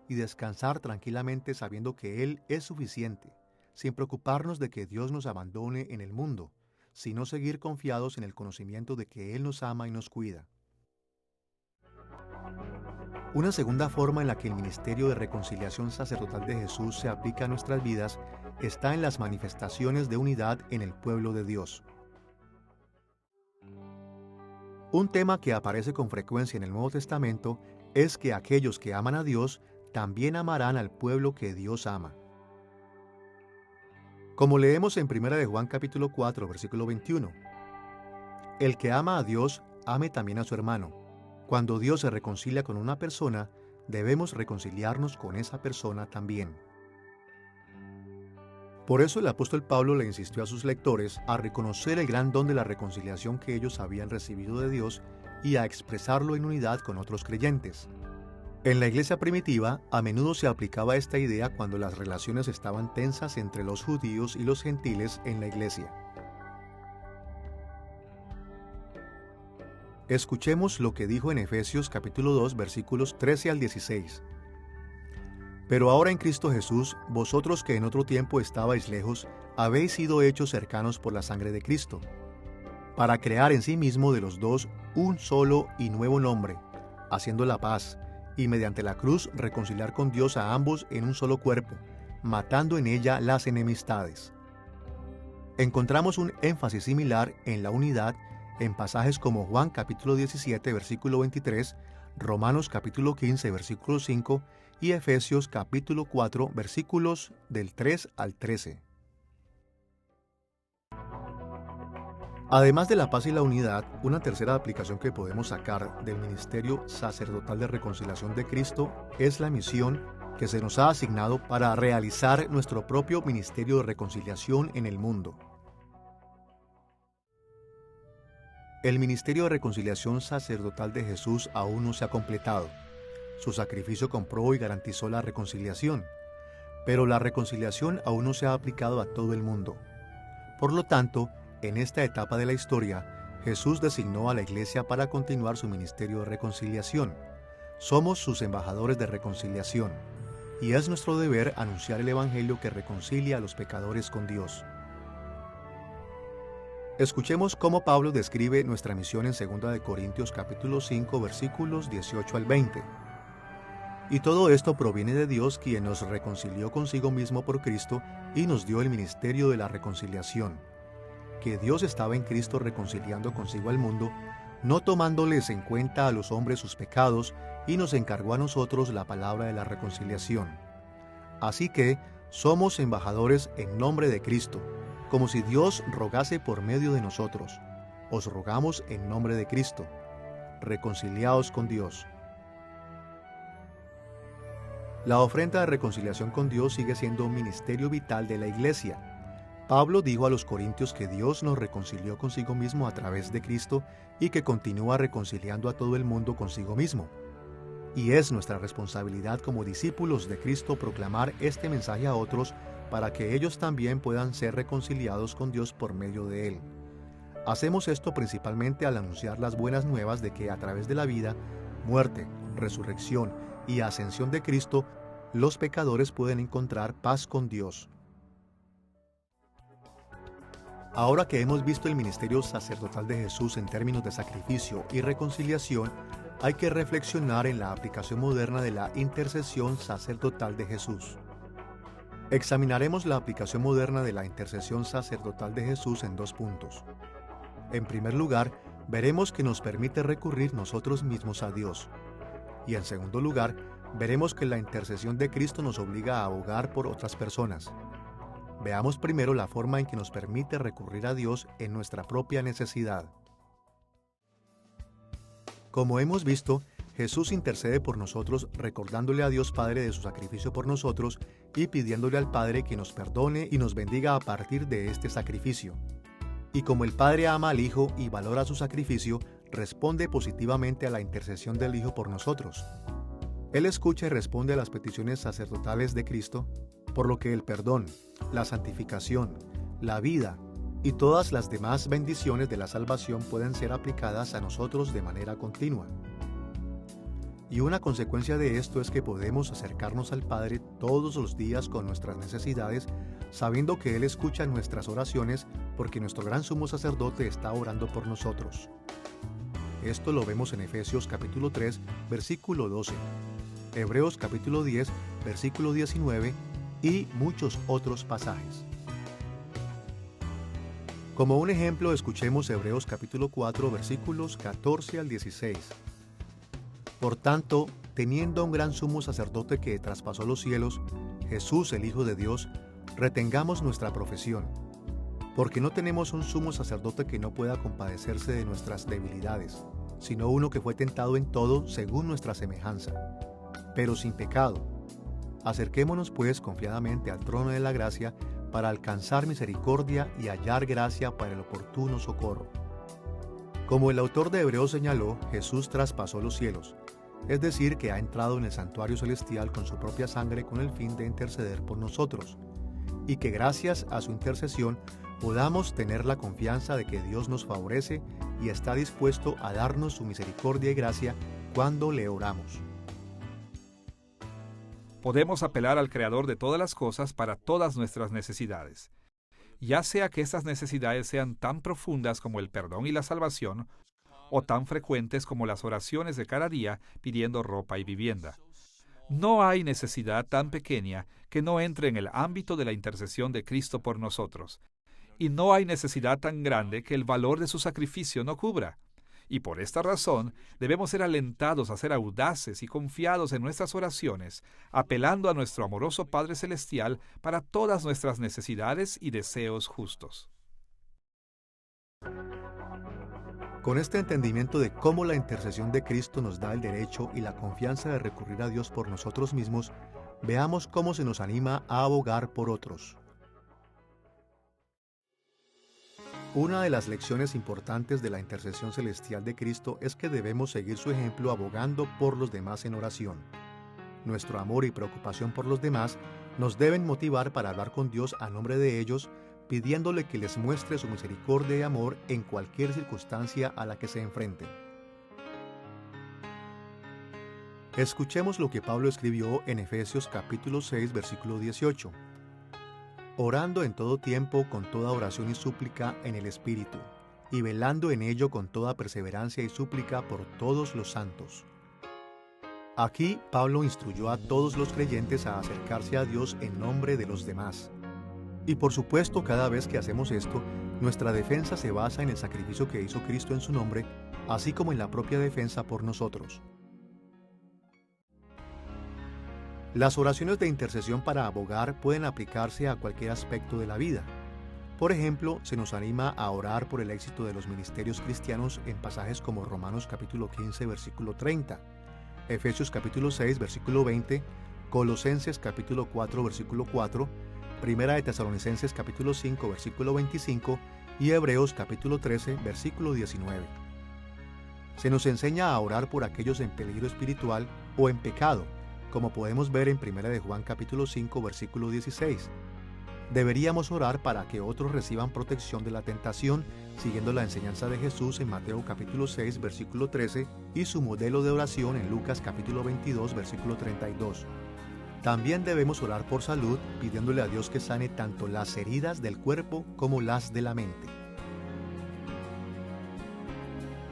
y descansar tranquilamente sabiendo que Él es suficiente, sin preocuparnos de que Dios nos abandone en el mundo, sino seguir confiados en el conocimiento de que Él nos ama y nos cuida. Una segunda forma en la que el ministerio de reconciliación sacerdotal de Jesús se aplica a nuestras vidas está en las manifestaciones de unidad en el pueblo de Dios. Un tema que aparece con frecuencia en el Nuevo Testamento es que aquellos que aman a Dios también amarán al pueblo que Dios ama. Como leemos en 1 de Juan capítulo 4, versículo 21, el que ama a Dios, ame también a su hermano. Cuando Dios se reconcilia con una persona, debemos reconciliarnos con esa persona también. Por eso el apóstol Pablo le insistió a sus lectores a reconocer el gran don de la reconciliación que ellos habían recibido de Dios y a expresarlo en unidad con otros creyentes. En la iglesia primitiva, a menudo se aplicaba esta idea cuando las relaciones estaban tensas entre los judíos y los gentiles en la iglesia. Escuchemos lo que dijo en Efesios capítulo 2, versículos 13 al 16. Pero ahora en Cristo Jesús, vosotros que en otro tiempo estabais lejos, habéis sido hechos cercanos por la sangre de Cristo, para crear en sí mismo de los dos un solo y nuevo nombre, haciendo la paz, y mediante la cruz reconciliar con Dios a ambos en un solo cuerpo, matando en ella las enemistades. Encontramos un énfasis similar en la unidad en pasajes como Juan capítulo 17, versículo 23, Romanos capítulo 15, versículo 5 y Efesios capítulo 4, versículos del 3 al 13. Además de la paz y la unidad, una tercera aplicación que podemos sacar del ministerio sacerdotal de reconciliación de Cristo es la misión que se nos ha asignado para realizar nuestro propio ministerio de reconciliación en el mundo. El ministerio de reconciliación sacerdotal de Jesús aún no se ha completado. Su sacrificio compró y garantizó la reconciliación, pero la reconciliación aún no se ha aplicado a todo el mundo. Por lo tanto, en esta etapa de la historia, Jesús designó a la Iglesia para continuar su ministerio de reconciliación. Somos sus embajadores de reconciliación, y es nuestro deber anunciar el Evangelio que reconcilia a los pecadores con Dios. Escuchemos cómo Pablo describe nuestra misión en 2 Corintios capítulo 5, versículos 18 al 20. Y todo esto proviene de Dios, quien nos reconcilió consigo mismo por Cristo y nos dio el ministerio de la reconciliación. Que Dios estaba en Cristo reconciliando consigo al mundo, no tomándoles en cuenta a los hombres sus pecados, y nos encargó a nosotros la palabra de la reconciliación. Así que somos embajadores en nombre de Cristo, como si Dios rogase por medio de nosotros. Os rogamos en nombre de Cristo. Reconciliaos con Dios. La ofrenda de reconciliación con Dios sigue siendo un ministerio vital de la Iglesia. Pablo dijo a los corintios que Dios nos reconcilió consigo mismo a través de Cristo y que continúa reconciliando a todo el mundo consigo mismo. Y es nuestra responsabilidad como discípulos de Cristo proclamar este mensaje a otros para que ellos también puedan ser reconciliados con Dios por medio de Él. Hacemos esto principalmente al anunciar las buenas nuevas de que a través de la vida, muerte, resurrección y ascensión de Cristo, los pecadores pueden encontrar paz con Dios. Ahora que hemos visto el ministerio sacerdotal de Jesús en términos de sacrificio y reconciliación, hay que reflexionar en la aplicación moderna de la intercesión sacerdotal de Jesús. Examinaremos la aplicación moderna de la intercesión sacerdotal de Jesús en 2 puntos. En primer lugar, veremos que nos permite recurrir nosotros mismos a Dios. Y en segundo lugar, veremos que la intercesión de Cristo nos obliga a abogar por otras personas. Veamos primero la forma en que nos permite recurrir a Dios en nuestra propia necesidad. Como hemos visto, Jesús intercede por nosotros recordándole a Dios Padre de su sacrificio por nosotros y pidiéndole al Padre que nos perdone y nos bendiga a partir de este sacrificio. Y como el Padre ama al Hijo y valora su sacrificio, responde positivamente a la intercesión del Hijo por nosotros. Él escucha y responde a las peticiones sacerdotales de Cristo, por lo que el perdón, la santificación, la vida y todas las demás bendiciones de la salvación pueden ser aplicadas a nosotros de manera continua. Y una consecuencia de esto es que podemos acercarnos al Padre todos los días con nuestras necesidades, sabiendo que Él escucha nuestras oraciones porque nuestro gran sumo sacerdote está orando por nosotros. Esto lo vemos en Efesios capítulo 3, versículo 12, Hebreos capítulo 10, versículo 19 y muchos otros pasajes. Como un ejemplo, escuchemos Hebreos capítulo 4, versículos 14 al 16. Por tanto, teniendo un gran sumo sacerdote que traspasó los cielos, Jesús, el Hijo de Dios, retengamos nuestra profesión, porque no tenemos un sumo sacerdote que no pueda compadecerse de nuestras debilidades, sino uno que fue tentado en todo según nuestra semejanza, pero sin pecado. Acerquémonos pues confiadamente al trono de la gracia para alcanzar misericordia y hallar gracia para el oportuno socorro. Como el autor de Hebreos señaló, Jesús traspasó los cielos, es decir, que ha entrado en el santuario celestial con su propia sangre con el fin de interceder por nosotros, y que gracias a su intercesión podamos tener la confianza de que Dios nos favorece y está dispuesto a darnos su misericordia y gracia cuando le oramos.
Podemos apelar al Creador de todas las cosas para todas nuestras necesidades, ya sea que estas necesidades sean tan profundas como el perdón y la salvación, o tan frecuentes como las oraciones de cada día pidiendo ropa y vivienda. No hay necesidad tan pequeña que no entre en el ámbito de la intercesión de Cristo por nosotros, y no hay necesidad tan grande que el valor de su sacrificio no cubra. Y por esta razón debemos ser alentados a ser audaces y confiados en nuestras oraciones, apelando a nuestro amoroso Padre Celestial para todas nuestras necesidades y deseos justos.
Con este entendimiento de cómo la intercesión de Cristo nos da el derecho y la confianza de recurrir a Dios por nosotros mismos, veamos cómo se nos anima a abogar por otros. Una de las lecciones importantes de la intercesión celestial de Cristo es que debemos seguir su ejemplo abogando por los demás en oración. Nuestro amor y preocupación por los demás nos deben motivar para hablar con Dios a nombre de ellos, pidiéndole que les muestre su misericordia y amor en cualquier circunstancia a la que se enfrenten. Escuchemos lo que Pablo escribió en Efesios capítulo 6, versículo 18. Orando en todo tiempo con toda oración y súplica en el Espíritu, y velando en ello con toda perseverancia y súplica por todos los santos. Aquí Pablo instruyó a todos los creyentes a acercarse a Dios en nombre de los demás. Y por supuesto, cada vez que hacemos esto, nuestra defensa se basa en el sacrificio que hizo Cristo en su nombre, así como en la propia defensa por nosotros. Las oraciones de intercesión para abogar pueden aplicarse a cualquier aspecto de la vida. Por ejemplo, se nos anima a orar por el éxito de los ministerios cristianos en pasajes como Romanos capítulo 15, versículo 30, Efesios capítulo 6, versículo 20, Colosenses capítulo 4, versículo 4, Primera de Tesalonicenses capítulo 5, versículo 25 y Hebreos capítulo 13, versículo 19. Se nos enseña a orar por aquellos en peligro espiritual o en pecado, como podemos ver en 1 de Juan capítulo 5, versículo 16. Deberíamos orar para que otros reciban protección de la tentación, siguiendo la enseñanza de Jesús en Mateo capítulo 6, versículo 13, y su modelo de oración en Lucas capítulo 22, versículo 32. También debemos orar por salud, pidiéndole a Dios que sane tanto las heridas del cuerpo como las de la mente.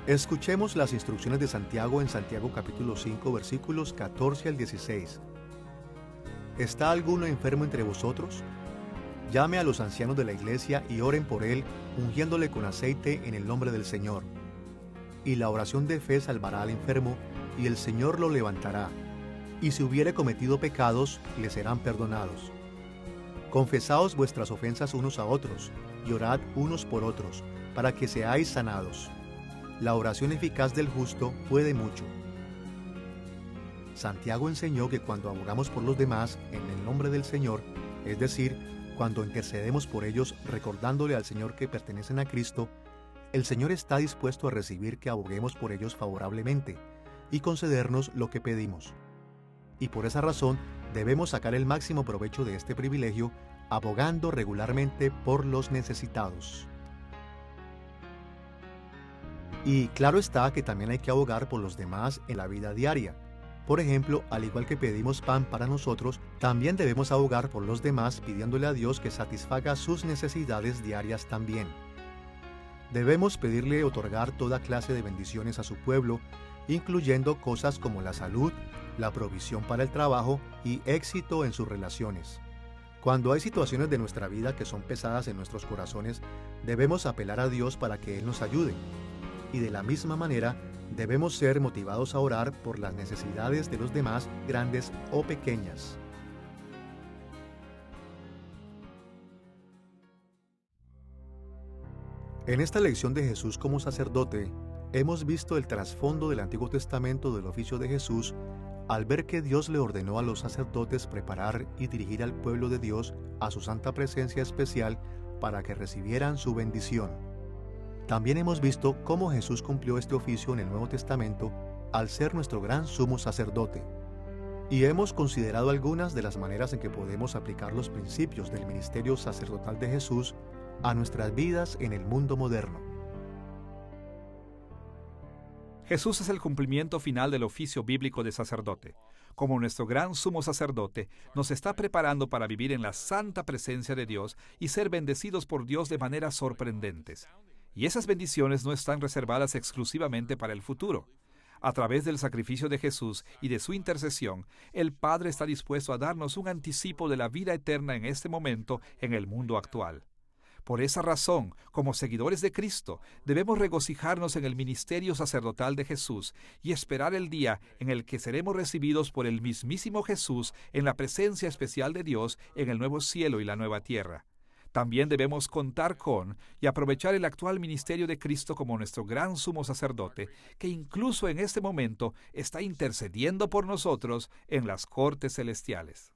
Escuchemos las instrucciones de Santiago en Santiago capítulo 5, versículos 14 al 16. ¿Está alguno enfermo entre vosotros? Llame a los ancianos de la iglesia y oren por él, ungiéndole con aceite en el nombre del Señor. Y la oración de fe salvará al enfermo, y el Señor lo levantará. Y si hubiere cometido pecados, le serán perdonados. Confesaos vuestras ofensas unos a otros, y orad unos por otros, para que seáis sanados. La oración eficaz del justo puede mucho. Santiago enseñó que cuando abogamos por los demás en el nombre del Señor, es decir, cuando intercedemos por ellos recordándole al Señor que pertenecen a Cristo, el Señor está dispuesto a recibir que aboguemos por ellos favorablemente y concedernos lo que pedimos. Y por esa razón debemos sacar el máximo provecho de este privilegio, abogando regularmente por los necesitados. Y claro está que también hay que abogar por los demás en la vida diaria. Por ejemplo, al igual que pedimos pan para nosotros, también debemos abogar por los demás pidiéndole a Dios que satisfaga sus necesidades diarias también. Debemos pedirle otorgar toda clase de bendiciones a su pueblo, incluyendo cosas como la salud, la provisión para el trabajo y éxito en sus relaciones. Cuando hay situaciones de nuestra vida que son pesadas en nuestros corazones, debemos apelar a Dios para que Él nos ayude. Y de la misma manera, debemos ser motivados a orar por las necesidades de los demás, grandes o pequeñas. En esta lección de Jesús como sacerdote, hemos visto el trasfondo del Antiguo Testamento del oficio de Jesús al ver que Dios le ordenó a los sacerdotes preparar y dirigir al pueblo de Dios a su santa presencia especial para que recibieran su bendición. También hemos visto cómo Jesús cumplió este oficio en el Nuevo Testamento al ser nuestro gran sumo sacerdote. Y hemos considerado algunas de las maneras en que podemos aplicar los principios del ministerio sacerdotal de Jesús a nuestras vidas en el mundo moderno.
Jesús es el cumplimiento final del oficio bíblico de sacerdote. Como nuestro gran sumo sacerdote, nos está preparando para vivir en la santa presencia de Dios y ser bendecidos por Dios de maneras sorprendentes. Y esas bendiciones no están reservadas exclusivamente para el futuro. A través del sacrificio de Jesús y de su intercesión, el Padre está dispuesto a darnos un anticipo de la vida eterna en este momento en el mundo actual. Por esa razón, como seguidores de Cristo, debemos regocijarnos en el ministerio sacerdotal de Jesús y esperar el día en el que seremos recibidos por el mismísimo Jesús en la presencia especial de Dios en el nuevo cielo y la nueva tierra. También debemos contar con y aprovechar el actual ministerio de Cristo como nuestro gran sumo sacerdote, que incluso en este momento está intercediendo por nosotros en las cortes celestiales.